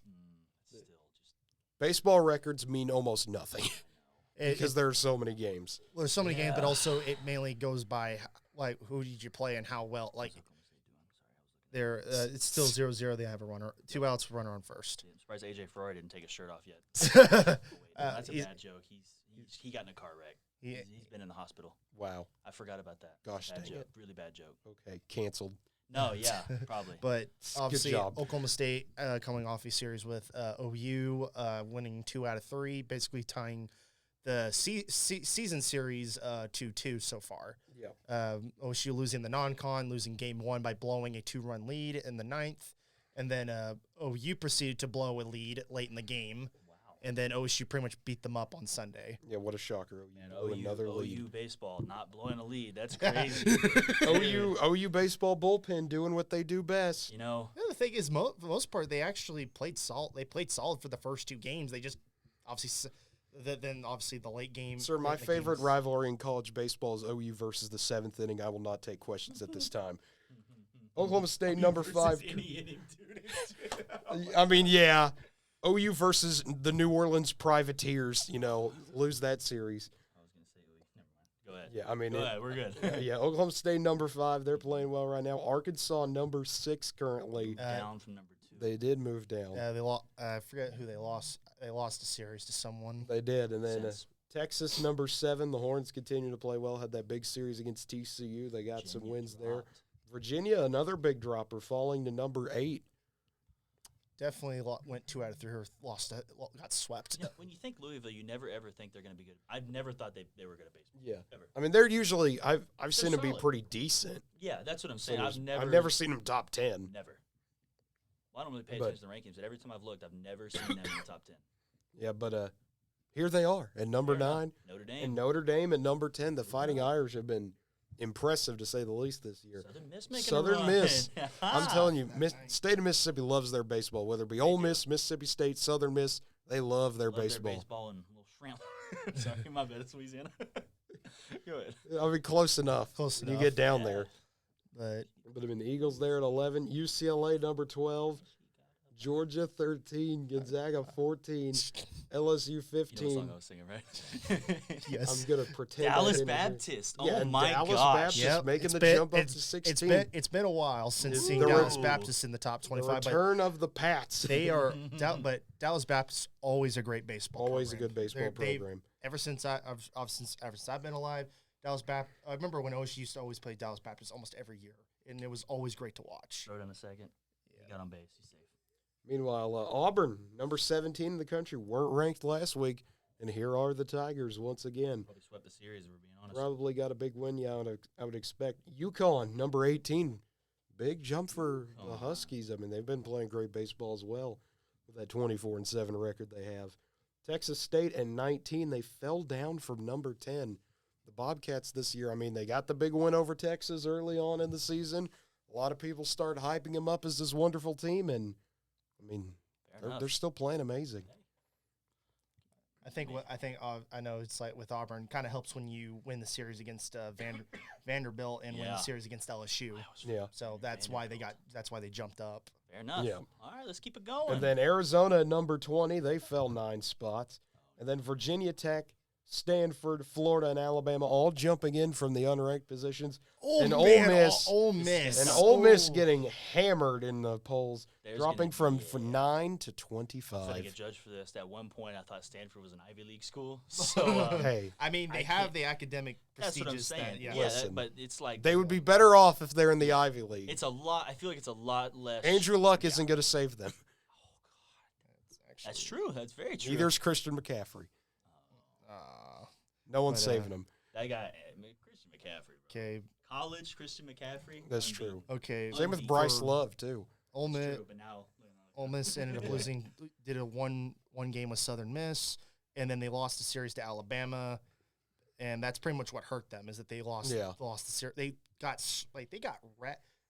Speaker 3: Still just
Speaker 1: Baseball records mean almost nothing because
Speaker 2: It,
Speaker 1: there are so many games.
Speaker 2: well, there's so many games, but
Speaker 3: Yeah.
Speaker 2: also it mainly goes by like who did you play and how well. Like they're it's still 0-0. They have a runner, 2 outs, runner on first.
Speaker 3: I'm surprised AJ Ferrari didn't take his shirt off yet.
Speaker 2: uh,
Speaker 3: That's a
Speaker 2: he's-
Speaker 3: bad joke. He got in a car wreck.
Speaker 2: he-
Speaker 3: He's been in the hospital.
Speaker 1: Wow.
Speaker 3: I forgot about that.
Speaker 1: Gosh
Speaker 3: bad
Speaker 1: dang
Speaker 3: joke.
Speaker 1: it.
Speaker 3: Really bad joke.
Speaker 1: Okay, canceled.
Speaker 3: No, yeah, probably.
Speaker 2: But obviously,
Speaker 1: job.
Speaker 2: Oklahoma State coming off a series with OU, winning 2 out of 3, basically tying the season series 2-2 so far.
Speaker 1: Yeah.
Speaker 2: OSU losing the non-con, losing game 1 by blowing a 2-run lead in the 9th. And then OU proceeded to blow a lead late in the game.
Speaker 3: Wow.
Speaker 2: And then OSU pretty much beat them up on Sunday.
Speaker 1: Yeah, what a shocker.
Speaker 3: Man,
Speaker 1: blew another lead.
Speaker 3: OU baseball not blowing a lead. That's crazy.
Speaker 1: OU baseball bullpen doing what they do best.
Speaker 3: You know,
Speaker 2: The thing is, for the most part, they actually played solid. They played solid for the first 2 games. They just obviously, then obviously the late game.
Speaker 1: Sir, my
Speaker 2: the
Speaker 1: favorite
Speaker 2: games-
Speaker 1: rivalry in college baseball is OU versus the 7th inning. I will not take questions at this time. Oklahoma State, number 5.
Speaker 3: Any inning, dude.
Speaker 1: I mean, yeah. OU versus the New Orleans Privateers, lose that series.
Speaker 3: I was gonna say, never mind. Go ahead.
Speaker 1: Yeah, I mean,
Speaker 3: Go ahead. We're good.
Speaker 1: yeah, Oklahoma State, number 5. They're playing well right now. Arkansas, number 6 currently.
Speaker 3: Down from number 2.
Speaker 1: They did move down.
Speaker 2: They lost. I forget who they lost. They lost a series to someone.
Speaker 1: They did. And then
Speaker 3: Sense.
Speaker 1: Texas, number 7. The Horns continue to play well. Had that big series against TCU. They got some
Speaker 3: Virginia
Speaker 1: wins there.
Speaker 3: dropped.
Speaker 1: Virginia, another big dropper, falling to number 8.
Speaker 2: Definitely went 2 out of 3. Or got swept.
Speaker 3: You know, when you think Louisville, you never ever think they're going to be good. I've never thought they were good at baseball.
Speaker 1: Yeah.
Speaker 3: Ever.
Speaker 1: I mean, they're usually I've seen them be
Speaker 3: solid.
Speaker 1: pretty decent.
Speaker 3: Yeah, that's what I'm
Speaker 1: So
Speaker 3: saying.
Speaker 1: I've never seen them top 10.
Speaker 3: Never. Well, I don't really pay
Speaker 1: But-
Speaker 3: attention to the rankings, but every time I've looked, I've never seen them in the top 10.
Speaker 1: Yeah, but here they are at number
Speaker 3: Fair enough.
Speaker 1: 9.
Speaker 3: Notre Dame.
Speaker 1: And Notre Dame at number 10. The Fighting Irish have been impressive, to say the least, this year.
Speaker 3: Southern Miss making
Speaker 1: Southern
Speaker 3: a run.
Speaker 1: Miss. I'm telling you, State of Mississippi loves their baseball. Whether it be Ole Miss, Mississippi State, Southern Miss, they love their
Speaker 3: Love
Speaker 1: baseball.
Speaker 3: Their baseball and little shrimp. Sorry, my bad. It's Louisiana. Go ahead.
Speaker 1: I mean, close enough.
Speaker 2: Close
Speaker 1: You
Speaker 2: enough.
Speaker 1: get down
Speaker 3: Yeah.
Speaker 1: there.
Speaker 2: But
Speaker 1: But I mean, the Eagles there at 11, UCLA number 12, Georgia 13, Gonzaga 14, LSU
Speaker 3: You know
Speaker 1: 15.
Speaker 3: what song I was singing, right?
Speaker 2: yes,
Speaker 1: I'm gonna pretend. I
Speaker 3: Dallas
Speaker 1: didn't hear-
Speaker 3: Baptist.
Speaker 1: Yeah,
Speaker 3: Oh
Speaker 1: and
Speaker 3: my
Speaker 1: Dallas
Speaker 3: gosh.
Speaker 1: Baptist
Speaker 2: Yep,
Speaker 1: making
Speaker 2: it's
Speaker 1: the
Speaker 2: been-
Speaker 1: jump up
Speaker 2: it's-
Speaker 1: to 16.
Speaker 2: It's been a while since
Speaker 1: It's
Speaker 2: seeing
Speaker 1: the
Speaker 2: Dallas
Speaker 1: re-
Speaker 2: Baptist in the top
Speaker 1: The
Speaker 2: 25. But
Speaker 1: return of the Pats.
Speaker 2: they are, but Dallas Baptist always a great baseball.
Speaker 1: Always a
Speaker 2: program.
Speaker 1: good baseball
Speaker 2: They've-
Speaker 1: program.
Speaker 2: Ever since ever since I've been alive, Dallas Baptist. I remember when OSU used to always play Dallas Baptist almost every year, and it was always great to watch.
Speaker 3: Throw it in a second. You got on base. He's safe.
Speaker 1: Meanwhile, Auburn, number 17 in the country, weren't ranked last week, and here are the Tigers once again.
Speaker 3: Probably swept the series, if we're being honest.
Speaker 1: Probably got a big win. Yeah, I would expect. UConn, number 18, big jump for the
Speaker 3: UConn.
Speaker 1: Huskies. I mean, they've been playing great baseball as well with that 24-7 record they have. Texas State at 19, they fell down from number 10. The Bobcats this year, I mean, they got the big win over Texas early on in the season. A lot of people start hyping them up as this wonderful team, and I mean,
Speaker 3: Fair enough.
Speaker 1: they're still playing amazing.
Speaker 2: I know it's like with Auburn, kind of helps when you win the series against Vanderbilt and win
Speaker 3: Yeah.
Speaker 2: the series against LSU.
Speaker 1: Yeah.
Speaker 2: So that's why they jumped up.
Speaker 3: Fair enough.
Speaker 1: Yeah.
Speaker 3: All right, let's keep it going.
Speaker 1: And then Arizona at number 20, they fell 9 spots. And then Virginia Tech, Stanford, Florida, and Alabama all jumping in from the unranked positions. And Ole Miss-
Speaker 2: Ole Miss,
Speaker 1: And Ole Miss getting hammered in the polls,
Speaker 3: There's
Speaker 1: dropping
Speaker 3: gonna-
Speaker 1: from 9 to
Speaker 3: So I
Speaker 1: 25.
Speaker 3: get judged for this. At one point, I thought Stanford was an Ivy League school. So
Speaker 1: Hey,
Speaker 2: I mean, they
Speaker 3: I
Speaker 2: have
Speaker 3: can't-
Speaker 2: the academic
Speaker 3: that's what I'm
Speaker 2: prestigious.
Speaker 3: saying.
Speaker 2: Yeah.
Speaker 1: Listen.
Speaker 3: but it's like
Speaker 1: they would be better off if they're in the Ivy League.
Speaker 3: It's a lot. I feel like it's a lot less.
Speaker 1: Andrew Luck isn't going to save them.
Speaker 3: That's true. That's very true.
Speaker 1: Neither's Christian McCaffrey. No one's
Speaker 2: But,
Speaker 1: saving him.
Speaker 3: That guy, Christian McCaffrey. Bro.
Speaker 2: Okay.
Speaker 3: College Christian McCaffrey.
Speaker 1: That's
Speaker 3: unbeatable.
Speaker 1: true.
Speaker 2: Okay.
Speaker 1: Same with
Speaker 3: for
Speaker 1: Bryce Love, too.
Speaker 2: Ole
Speaker 3: It's
Speaker 2: Miss.
Speaker 3: true, but now
Speaker 2: Ole Miss ended up losing. Did a one game with Southern Miss, and then they lost the series to Alabama. and that's pretty much what hurt them is that they lost. Lost the series. They got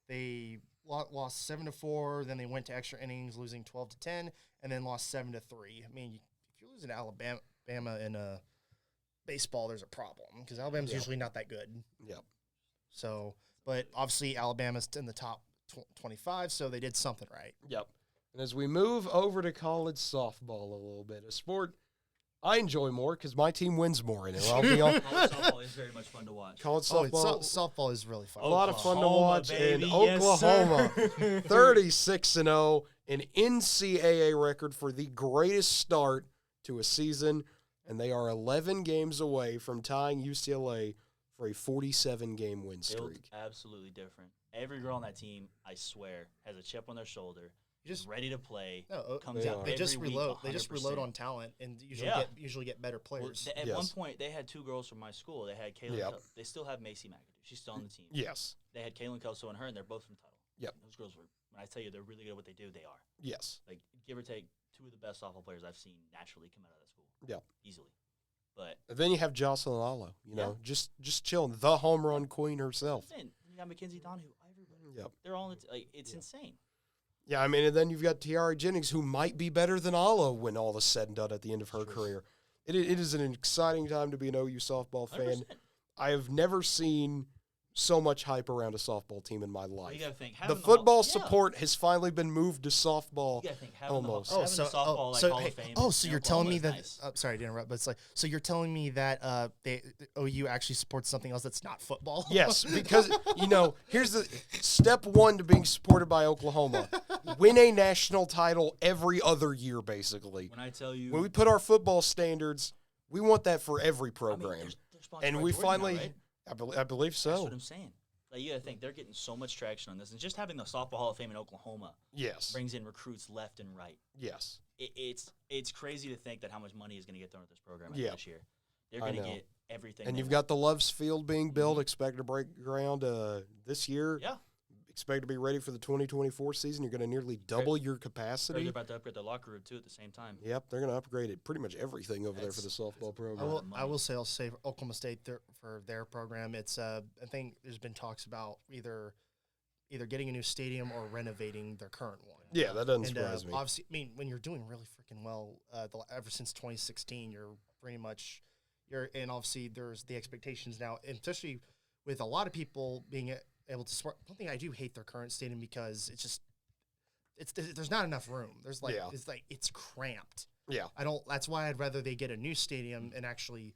Speaker 2: They lost 7-4. Then they went to extra innings, losing 12-10, and then lost 7-3. I mean, if you're losing to Alabama in baseball, there's a problem because Alabama's usually not that good.
Speaker 1: Yep.
Speaker 2: So, but obviously Alabama's in the top 25, so they did something right.
Speaker 1: Yep. And as we move over to college softball a little bit, a sport I enjoy more because my team wins more in it. I'll be on.
Speaker 3: College softball is very much fun to watch.
Speaker 1: College softball,
Speaker 2: softball is really fun.
Speaker 1: A lot of fun to watch.
Speaker 3: Baby.
Speaker 1: And
Speaker 3: Yes,
Speaker 1: Oklahoma,
Speaker 3: sir.
Speaker 1: 36-0, an NCAA record for the greatest start to a season, and they are 11 games away from tying UCLA for a 47-game win streak.
Speaker 3: Built absolutely different. Every girl on that team, I swear, has a chip on their shoulder. Just ready to play.
Speaker 2: No,
Speaker 3: comes out.
Speaker 2: They just
Speaker 3: every
Speaker 2: reload.
Speaker 3: week,
Speaker 2: They just
Speaker 3: 100%.
Speaker 2: reload on talent and usually get better players.
Speaker 3: Well, at one point, they had two girls from my school. They had Kaylin. They still have Macy McAdoo. She's still on the team.
Speaker 1: Yes.
Speaker 3: They had Kaylin Kelso and her, and they're both from Tuttle.
Speaker 1: Yep.
Speaker 3: Those girls were. When I tell you they're really good at what they do, they are.
Speaker 1: Yes.
Speaker 3: Like give or take, two of the best softball players I've seen naturally come out of that school.
Speaker 1: Yep.
Speaker 3: Easily. But
Speaker 1: and then you have Jocelyn Allo. You know, just chilling, the home run queen herself.
Speaker 3: You got Mackenzie Donahue. Everybody.
Speaker 1: Yep.
Speaker 3: They're all it's insane.
Speaker 1: Yeah, I mean, and then you've got Tiara Jennings, who might be better than Allo when all is said and done at the end of her career. It is an exciting time to be an OU softball fan.
Speaker 3: 100%.
Speaker 1: I have never seen so much hype around a softball team in my life.
Speaker 3: You gotta think,
Speaker 1: the football support has finally been moved to softball.
Speaker 3: You gotta think,
Speaker 1: almost.
Speaker 3: Having the softball Hall of Fame.
Speaker 2: So you're telling me that?
Speaker 3: Nice.
Speaker 2: Sorry to interrupt, but it's like so you're telling me that the OU actually supports something else that's not football?
Speaker 1: Yes, because here's the step one to being supported by Oklahoma: win a national title every other year, basically.
Speaker 3: When I tell you,
Speaker 1: when we put our football standards, we want that for every program,
Speaker 3: they're sponsored
Speaker 1: and
Speaker 3: by
Speaker 1: we
Speaker 3: Jordan
Speaker 1: finally.
Speaker 3: now, right?
Speaker 1: I believe so.
Speaker 3: That's what I'm saying. Like you gotta think they're getting so much traction on this, and just having the softball Hall of Fame in Oklahoma, brings in recruits left and right.
Speaker 1: Yes,
Speaker 3: it's crazy to think that how much money is going to get thrown at this program this year. They're going to get everything.
Speaker 1: And you've got the Loves Field being built, expected to break ground this year.
Speaker 3: Yeah.
Speaker 1: Expect to be ready for the 2024 season. You're going to nearly double your capacity.
Speaker 3: They're about to upgrade their locker room, too, at the same time.
Speaker 1: Yep, they're going to upgrade it, pretty much everything over there for the softball program.
Speaker 2: I'll say for Oklahoma State for their program. It's I think there's been talks about either getting a new stadium or renovating their current one.
Speaker 1: Yeah, that doesn't surprise me.
Speaker 2: Obviously, I mean, when you're doing really freaking well, ever since 2016, you're pretty much and obviously there's the expectations now, and especially with a lot of people being able to support. One thing I do hate their current stadium because there's not enough room. There's it's cramped.
Speaker 1: Yeah,
Speaker 2: That's why I'd rather they get a new stadium and actually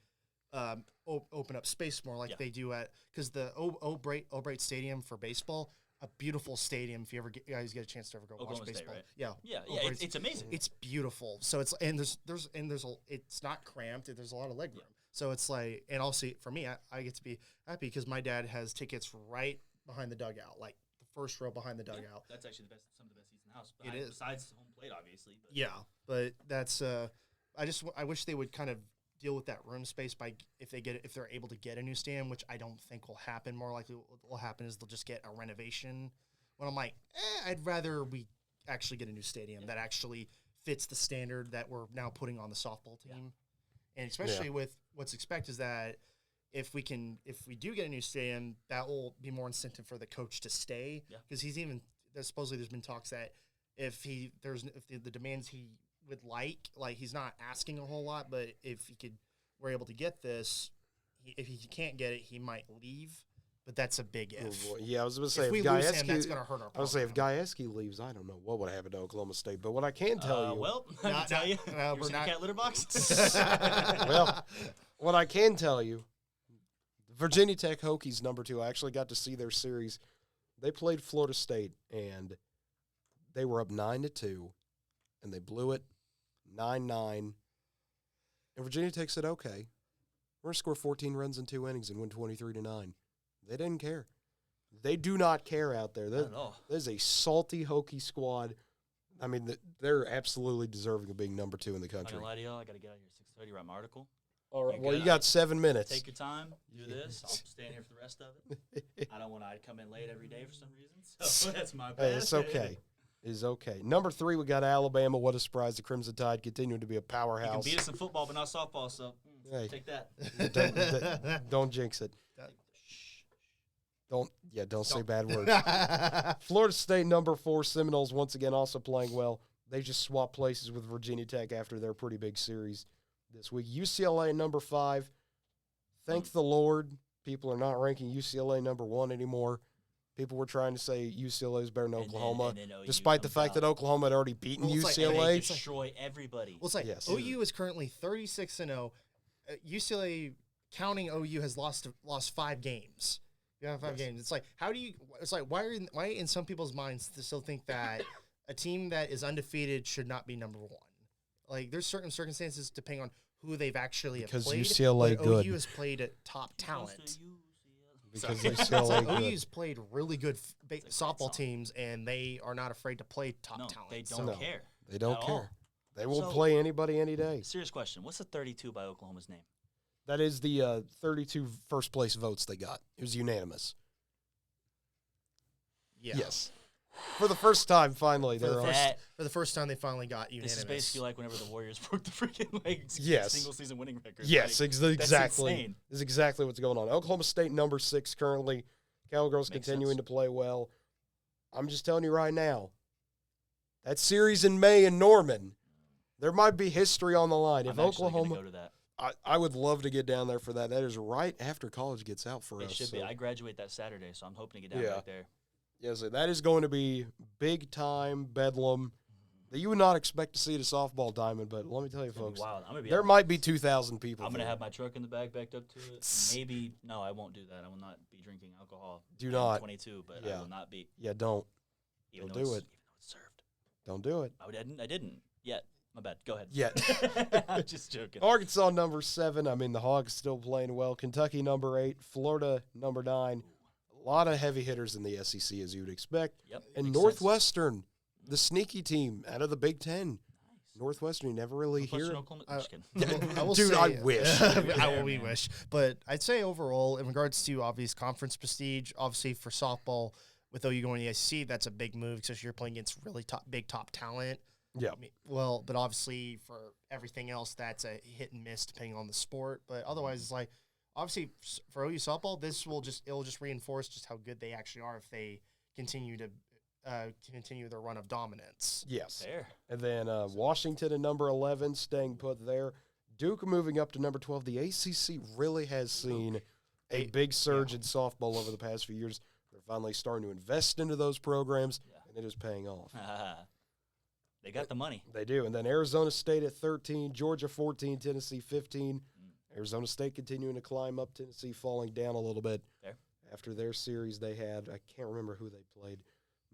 Speaker 2: open up space more like they do because the O'Brate Stadium for baseball, a beautiful stadium. If you guys get a chance to ever go
Speaker 3: Oklahoma
Speaker 2: watch baseball,
Speaker 3: State,
Speaker 2: right?
Speaker 3: yeah, it's amazing.
Speaker 2: It's beautiful. So it's it's not cramped. There's a lot of leg room. So it's like, and also for me, I get to be happy because my dad has tickets right behind the dugout, like the first row behind the dugout.
Speaker 3: Yeah, that's actually some of the best seats in the house.
Speaker 2: It is.
Speaker 3: Besides home plate, obviously. But.
Speaker 2: Yeah, but that's I wish they would kind of deal with that room space by if they're able to get a new stadium, which I don't think will happen. More likely, what will happen is they'll just get a renovation. When I'm like, I'd rather we actually get a new stadium that actually fits the standard that we're now putting on the softball team, and especially with what's expected is that if we do get a new stadium, that will be more incentive for the coach to stay because supposedly there's been talks that if the demands he would like he's not asking a whole lot, but if we're able to get this, if he can't get it, he might leave. But that's a big if.
Speaker 1: Oh, yeah, I was going to say
Speaker 2: if we lose him, that's going to hurt our program.
Speaker 1: I was going to say if Gajewski leaves, I don't know what would happen to Oklahoma State. But what I can tell you,
Speaker 3: I can tell you, we're not cat litter box.
Speaker 1: Well, what I can tell you, Virginia Tech Hokies #2. I actually got to see their series. They played Florida State and they were up 9-2, and they blew it 9-9. And Virginia Tech said, "Okay, we're going to score 14 runs in 2 innings and win 23-9." They didn't care. They do not care out there. There's a salty Hokie squad. I mean, they're absolutely deserving of being #2 in the country.
Speaker 3: I'm not gonna lie to y'all. I got to get out of here 6:30. Write my article.
Speaker 1: All right. Well, you got 7 minutes.
Speaker 3: Take your time. Do this. I'll stand here for the rest of it. I don't want to come in late every day for some reason. So that's my bad.
Speaker 1: Hey, it's okay. It's okay. #3, we got Alabama. What a surprise. The Crimson Tide continuing to be a powerhouse.
Speaker 3: You can beat us in football, but not softball, so.
Speaker 1: Hey,
Speaker 3: Take that.
Speaker 1: don't jinx it.
Speaker 3: Shh.
Speaker 1: Don't say bad words. Florida State number 4 Seminoles once again also playing well. They just swapped places with Virginia Tech after their pretty big series this week. UCLA number 5. Thank the Lord, people are not ranking UCLA number 1 anymore. People were trying to say UCLA is better than Oklahoma,
Speaker 3: and then OU
Speaker 1: despite the
Speaker 3: comes
Speaker 1: fact
Speaker 3: out.
Speaker 1: that Oklahoma had already beaten
Speaker 2: Well, it's like-
Speaker 1: UCLA.
Speaker 3: They destroy everybody.
Speaker 2: Well, it's like
Speaker 1: Yes.
Speaker 2: OU is currently 36-0. UCLA, counting OU, has lost 5 games. Yeah, 5 games. It's like, how do you? It's like, why in some people's minds to still think that a team that is undefeated should not be number 1? Like, there's certain circumstances depending on who they've actually
Speaker 1: Because
Speaker 2: played.
Speaker 1: UCLA
Speaker 2: but
Speaker 1: good.
Speaker 2: OU has played at top talent.
Speaker 1: Because
Speaker 2: Sorry.
Speaker 1: UCLA good.
Speaker 2: OU's played really good softball teams, and they are not afraid to play top
Speaker 3: No,
Speaker 2: talent.
Speaker 3: they don't care.
Speaker 1: They don't
Speaker 3: at
Speaker 1: care.
Speaker 3: all.
Speaker 1: They will
Speaker 3: So-
Speaker 1: play anybody any day.
Speaker 3: Serious question. What's the 32 by Oklahoma's name?
Speaker 1: That is the 32 first place votes they got. It was unanimous.
Speaker 2: Yeah.
Speaker 1: Yes. For the first time, finally,
Speaker 2: For the
Speaker 1: they're
Speaker 2: first-
Speaker 1: on.
Speaker 2: For the first time, they finally got unanimous.
Speaker 3: This is basically like whenever the Warriors broke the freaking
Speaker 1: Yes.
Speaker 3: single season winning record.
Speaker 1: Yes,
Speaker 3: Like,
Speaker 1: exactly.
Speaker 3: insane.
Speaker 1: This is exactly what's going on. Oklahoma State number 6 currently. Cowgirls
Speaker 3: Makes
Speaker 1: continuing
Speaker 3: sense.
Speaker 1: to play well. I'm just telling you right now, that series in May in Norman, there might be history on the line. If
Speaker 3: I'm actually gonna
Speaker 1: Oklahoma,
Speaker 3: go to that.
Speaker 1: I would love to get down there for that. That is right after college gets out for
Speaker 3: It
Speaker 1: us.
Speaker 3: should be.
Speaker 1: so-
Speaker 3: I graduate that Saturday, so I'm hoping to get down
Speaker 1: Yeah.
Speaker 3: right there.
Speaker 1: Yeah, so that is going to be big time bedlam that you would not expect to see at a softball diamond. But let me tell you,
Speaker 3: It's gonna be
Speaker 1: folks,
Speaker 3: wild. I'm gonna be.
Speaker 1: there might be 2,000 people.
Speaker 3: I'm gonna
Speaker 1: there.
Speaker 3: have my truck in the back backed up to it. Maybe no, I won't do that. I will not be drinking alcohol.
Speaker 1: Do
Speaker 3: I'm
Speaker 1: not.
Speaker 3: 22, but
Speaker 1: Yeah.
Speaker 3: I will not be.
Speaker 1: Yeah, don't
Speaker 3: Even
Speaker 1: Don't
Speaker 3: though
Speaker 1: do
Speaker 3: it's,
Speaker 1: it.
Speaker 3: Even though it's served.
Speaker 1: don't do it
Speaker 3: I didn't yet. My bad. Go ahead.
Speaker 1: yet.
Speaker 3: I'm just joking.
Speaker 1: Arkansas number 7. I mean, the Hogs still playing well. Kentucky number 8. Florida number 9. A lot of heavy hitters in the SEC, as you would expect.
Speaker 3: Yep.
Speaker 1: And
Speaker 3: makes
Speaker 1: Northwestern, the sneaky team out of the Big Ten.
Speaker 3: sense. Nice.
Speaker 1: Northwestern, you never really hear.
Speaker 3: Northwestern, Oklahoma. I'm just kidding.
Speaker 2: I will
Speaker 1: Dude,
Speaker 2: say,
Speaker 1: I wish.
Speaker 2: we wish. But I'd say overall, in regards to obvious conference prestige, obviously for softball, with OU going to the SEC, that's a big move, especially you're playing against really big top talent.
Speaker 1: Yeah.
Speaker 2: I mean, well, but obviously for everything else, that's a hit and miss depending on the sport. But otherwise, it's like obviously for OU softball, it'll just reinforce just how good they actually are if they continue their run of dominance.
Speaker 1: Yes.
Speaker 3: Fair.
Speaker 1: And then Washington at number 11, staying put there. Duke moving up to number 12. The ACC really has seen a big surge in softball over the past few years. They're finally starting to invest into those programs,
Speaker 3: Yeah.
Speaker 1: and it is paying off.
Speaker 3: They got the money.
Speaker 1: They do. And then Arizona State at 13, Georgia 14, Tennessee 15. Arizona State continuing to climb up, Tennessee falling down a little bit
Speaker 3: Fair.
Speaker 1: after their series they had. I can't remember who they played.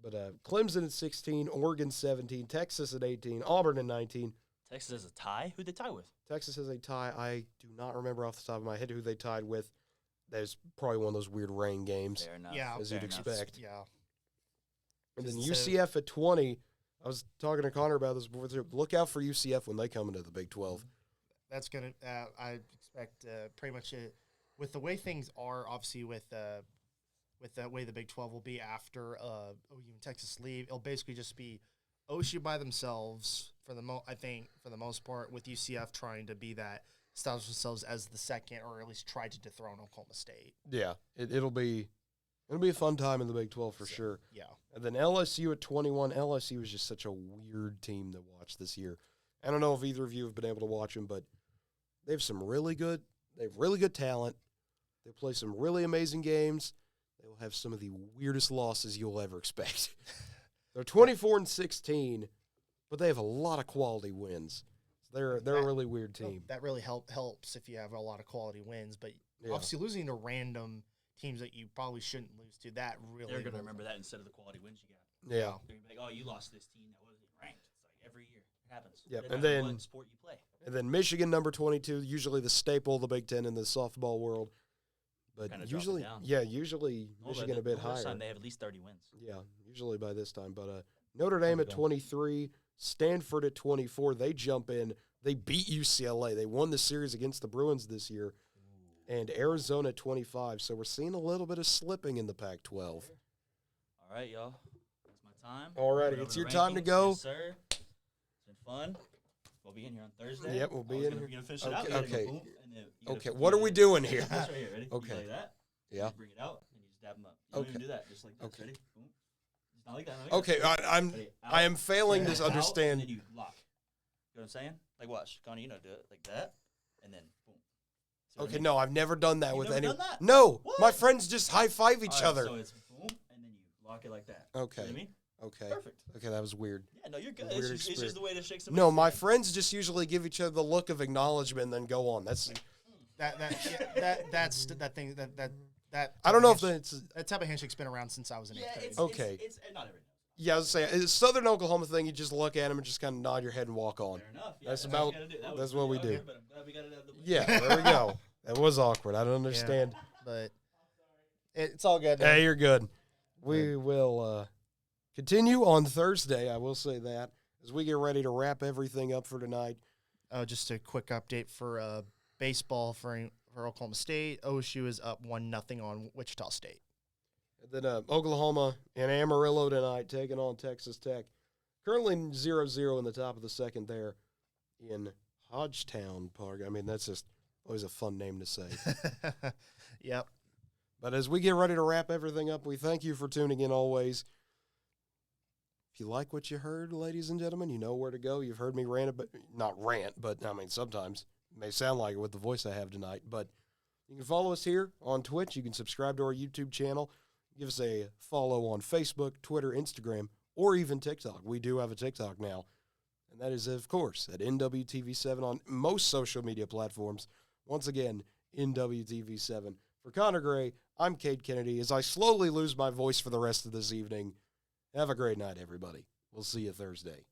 Speaker 1: But Clemson at 16, Oregon 17, Texas at 18, Auburn at 19.
Speaker 3: Texas has a tie. Who'd they tie with?
Speaker 1: Texas has a tie. I do not remember off the top of my head who they tied with. That is probably one of those weird rain games.
Speaker 3: Fair enough.
Speaker 2: Yeah,
Speaker 1: as
Speaker 3: Fair
Speaker 1: you'd
Speaker 3: enough.
Speaker 1: expect.
Speaker 2: Yeah.
Speaker 1: And then
Speaker 2: So-
Speaker 1: UCF at 20. I was talking to Connor about this before. Look out for UCF when they come into the Big 12.
Speaker 2: That's gonna. I expect pretty much with the way things are. Obviously, with the way the Big 12 will be after OU and Texas leave, it'll basically just be OSU by themselves for the most part, with UCF trying to be that establish themselves as the second, or at least try to dethrone Oklahoma State.
Speaker 1: Yeah, it'll be a fun time in the Big 12 for sure.
Speaker 2: Yeah.
Speaker 1: And then LSU at 21. LSU is just such a weird team to watch this year. I don't know if either of you have been able to watch them, but they have really good talent. They play some really amazing games. They will have some of the weirdest losses you'll ever expect. They're 24-16, but they have a lot of quality wins. So they're a really weird team.
Speaker 2: That really helps if you have a lot of quality wins, but
Speaker 1: Yeah.
Speaker 2: obviously losing to random teams that you probably shouldn't lose to, that really
Speaker 3: They're going to
Speaker 2: will-
Speaker 3: remember that instead of the quality wins you got.
Speaker 1: Yeah.
Speaker 3: They're going to be like, oh, you lost this team that wasn't ranked. It's like every year. It happens.
Speaker 1: Yep,
Speaker 3: Doesn't
Speaker 1: and
Speaker 3: matter
Speaker 1: then-
Speaker 3: what sport you play.
Speaker 1: And then Michigan, number 22, usually the staple of the Big Ten in the softball world. But
Speaker 3: Kinda drop it
Speaker 1: usually,
Speaker 3: down.
Speaker 1: usually
Speaker 3: Oh,
Speaker 1: Michigan
Speaker 3: but
Speaker 1: a bit
Speaker 3: most
Speaker 1: higher.
Speaker 3: time they have at least 30 wins.
Speaker 1: Yeah, usually by this time. But Notre Dame at
Speaker 3: go.
Speaker 1: 23, Stanford at 24. They jump in. They beat UCLA. They won the series against the Bruins this year. And Arizona at 25. So we're seeing a little bit of slipping in the Pac-12.
Speaker 3: All right, y'all. That's my time.
Speaker 1: All righty,
Speaker 3: We're
Speaker 1: it's
Speaker 3: over
Speaker 1: your
Speaker 3: the
Speaker 1: time to
Speaker 3: rankings.
Speaker 1: go.
Speaker 3: Yes, sir. It's been fun. We'll be in here on Thursday.
Speaker 1: Yep, we'll be in here.
Speaker 3: You're gonna finish it out.
Speaker 1: Okay,
Speaker 3: You gotta go
Speaker 1: okay.
Speaker 3: boom, and then you gotta
Speaker 1: Okay,
Speaker 3: put
Speaker 1: what are
Speaker 3: it
Speaker 1: we
Speaker 3: in.
Speaker 1: doing here?
Speaker 3: This right here, ready?
Speaker 1: Okay.
Speaker 3: You like that?
Speaker 1: Yeah.
Speaker 3: You bring it out and you just dab them up. You don't even do that. Just like this.
Speaker 1: Okay.
Speaker 3: Ready? Boom. It's not like that. Not like
Speaker 1: Okay,
Speaker 3: that.
Speaker 1: I'm
Speaker 3: Ready?
Speaker 1: I am
Speaker 3: Out,
Speaker 1: failing
Speaker 3: and
Speaker 1: to
Speaker 3: then out,
Speaker 1: understand.
Speaker 3: And then you lock. You know what I'm saying? Like watch, Connie. You know, do it like that, and then boom. See what I
Speaker 1: Okay,
Speaker 3: mean?
Speaker 1: no, I've never done that
Speaker 3: You've
Speaker 1: with
Speaker 3: never
Speaker 1: any.
Speaker 3: done that?
Speaker 1: No,
Speaker 3: What?
Speaker 1: my friends just high five each
Speaker 3: All right,
Speaker 1: other.
Speaker 3: So it's boom, and then you lock it like that.
Speaker 1: Okay.
Speaker 3: You know what I mean?
Speaker 1: Okay.
Speaker 3: Perfect.
Speaker 1: Okay, that was weird.
Speaker 3: Yeah, no, you're good.
Speaker 1: Weird
Speaker 3: It's just the way to shake somebody's
Speaker 1: No, my
Speaker 3: hand.
Speaker 1: friends just usually give each other the look of acknowledgement and then go on. That's
Speaker 2: That's that thing that
Speaker 1: I don't know if
Speaker 2: handshake-
Speaker 1: that's
Speaker 2: that type of handshake's been around since I was in
Speaker 3: Yeah,
Speaker 2: eighth grade.
Speaker 3: it's
Speaker 1: Okay.
Speaker 3: It's not every.
Speaker 1: yeah. I was saying it's a Southern Oklahoma thing. You just look at them and just kind of nod your head and walk on.
Speaker 3: Fair enough. Yeah,
Speaker 1: That's
Speaker 3: what
Speaker 1: about-
Speaker 3: you gotta do. That was
Speaker 1: that's what we
Speaker 3: pretty
Speaker 1: do.
Speaker 3: awkward, But I'm glad we got it out of the way.
Speaker 1: Yeah, there we go. That was awkward. I don't understand.
Speaker 2: But it's all good.
Speaker 1: Hey, you're good. We will continue on Thursday. I will say that as we get ready to wrap everything up for tonight.
Speaker 2: Just a quick update for baseball for Oklahoma State. OSU is up 1-0 on Wichita State.
Speaker 1: And then Oklahoma and Amarillo tonight taking on Texas Tech. Currently 0-0 in the top of the second there in Hodgetown Park. I mean, that's just always a fun name to say.
Speaker 2: Yep.
Speaker 1: But as we get ready to wrap everything up, we thank you for tuning in always. If you like what you heard, ladies and gentlemen, you know where to go. You've heard me rant, but not rant, but I mean, sometimes it may sound like it with the voice I have tonight. But you can follow us here on Twitch. You can subscribe to our YouTube channel. Give us a follow on Facebook, Twitter, Instagram, or even TikTok. We do have a TikTok now. And that is, of course, at NWTV7 on most social media platforms. Once again, NWTV7. For Connor Gray, I'm Cade Kennedy. As I slowly lose my voice for the rest of this evening, have a great night, everybody. We'll see you Thursday.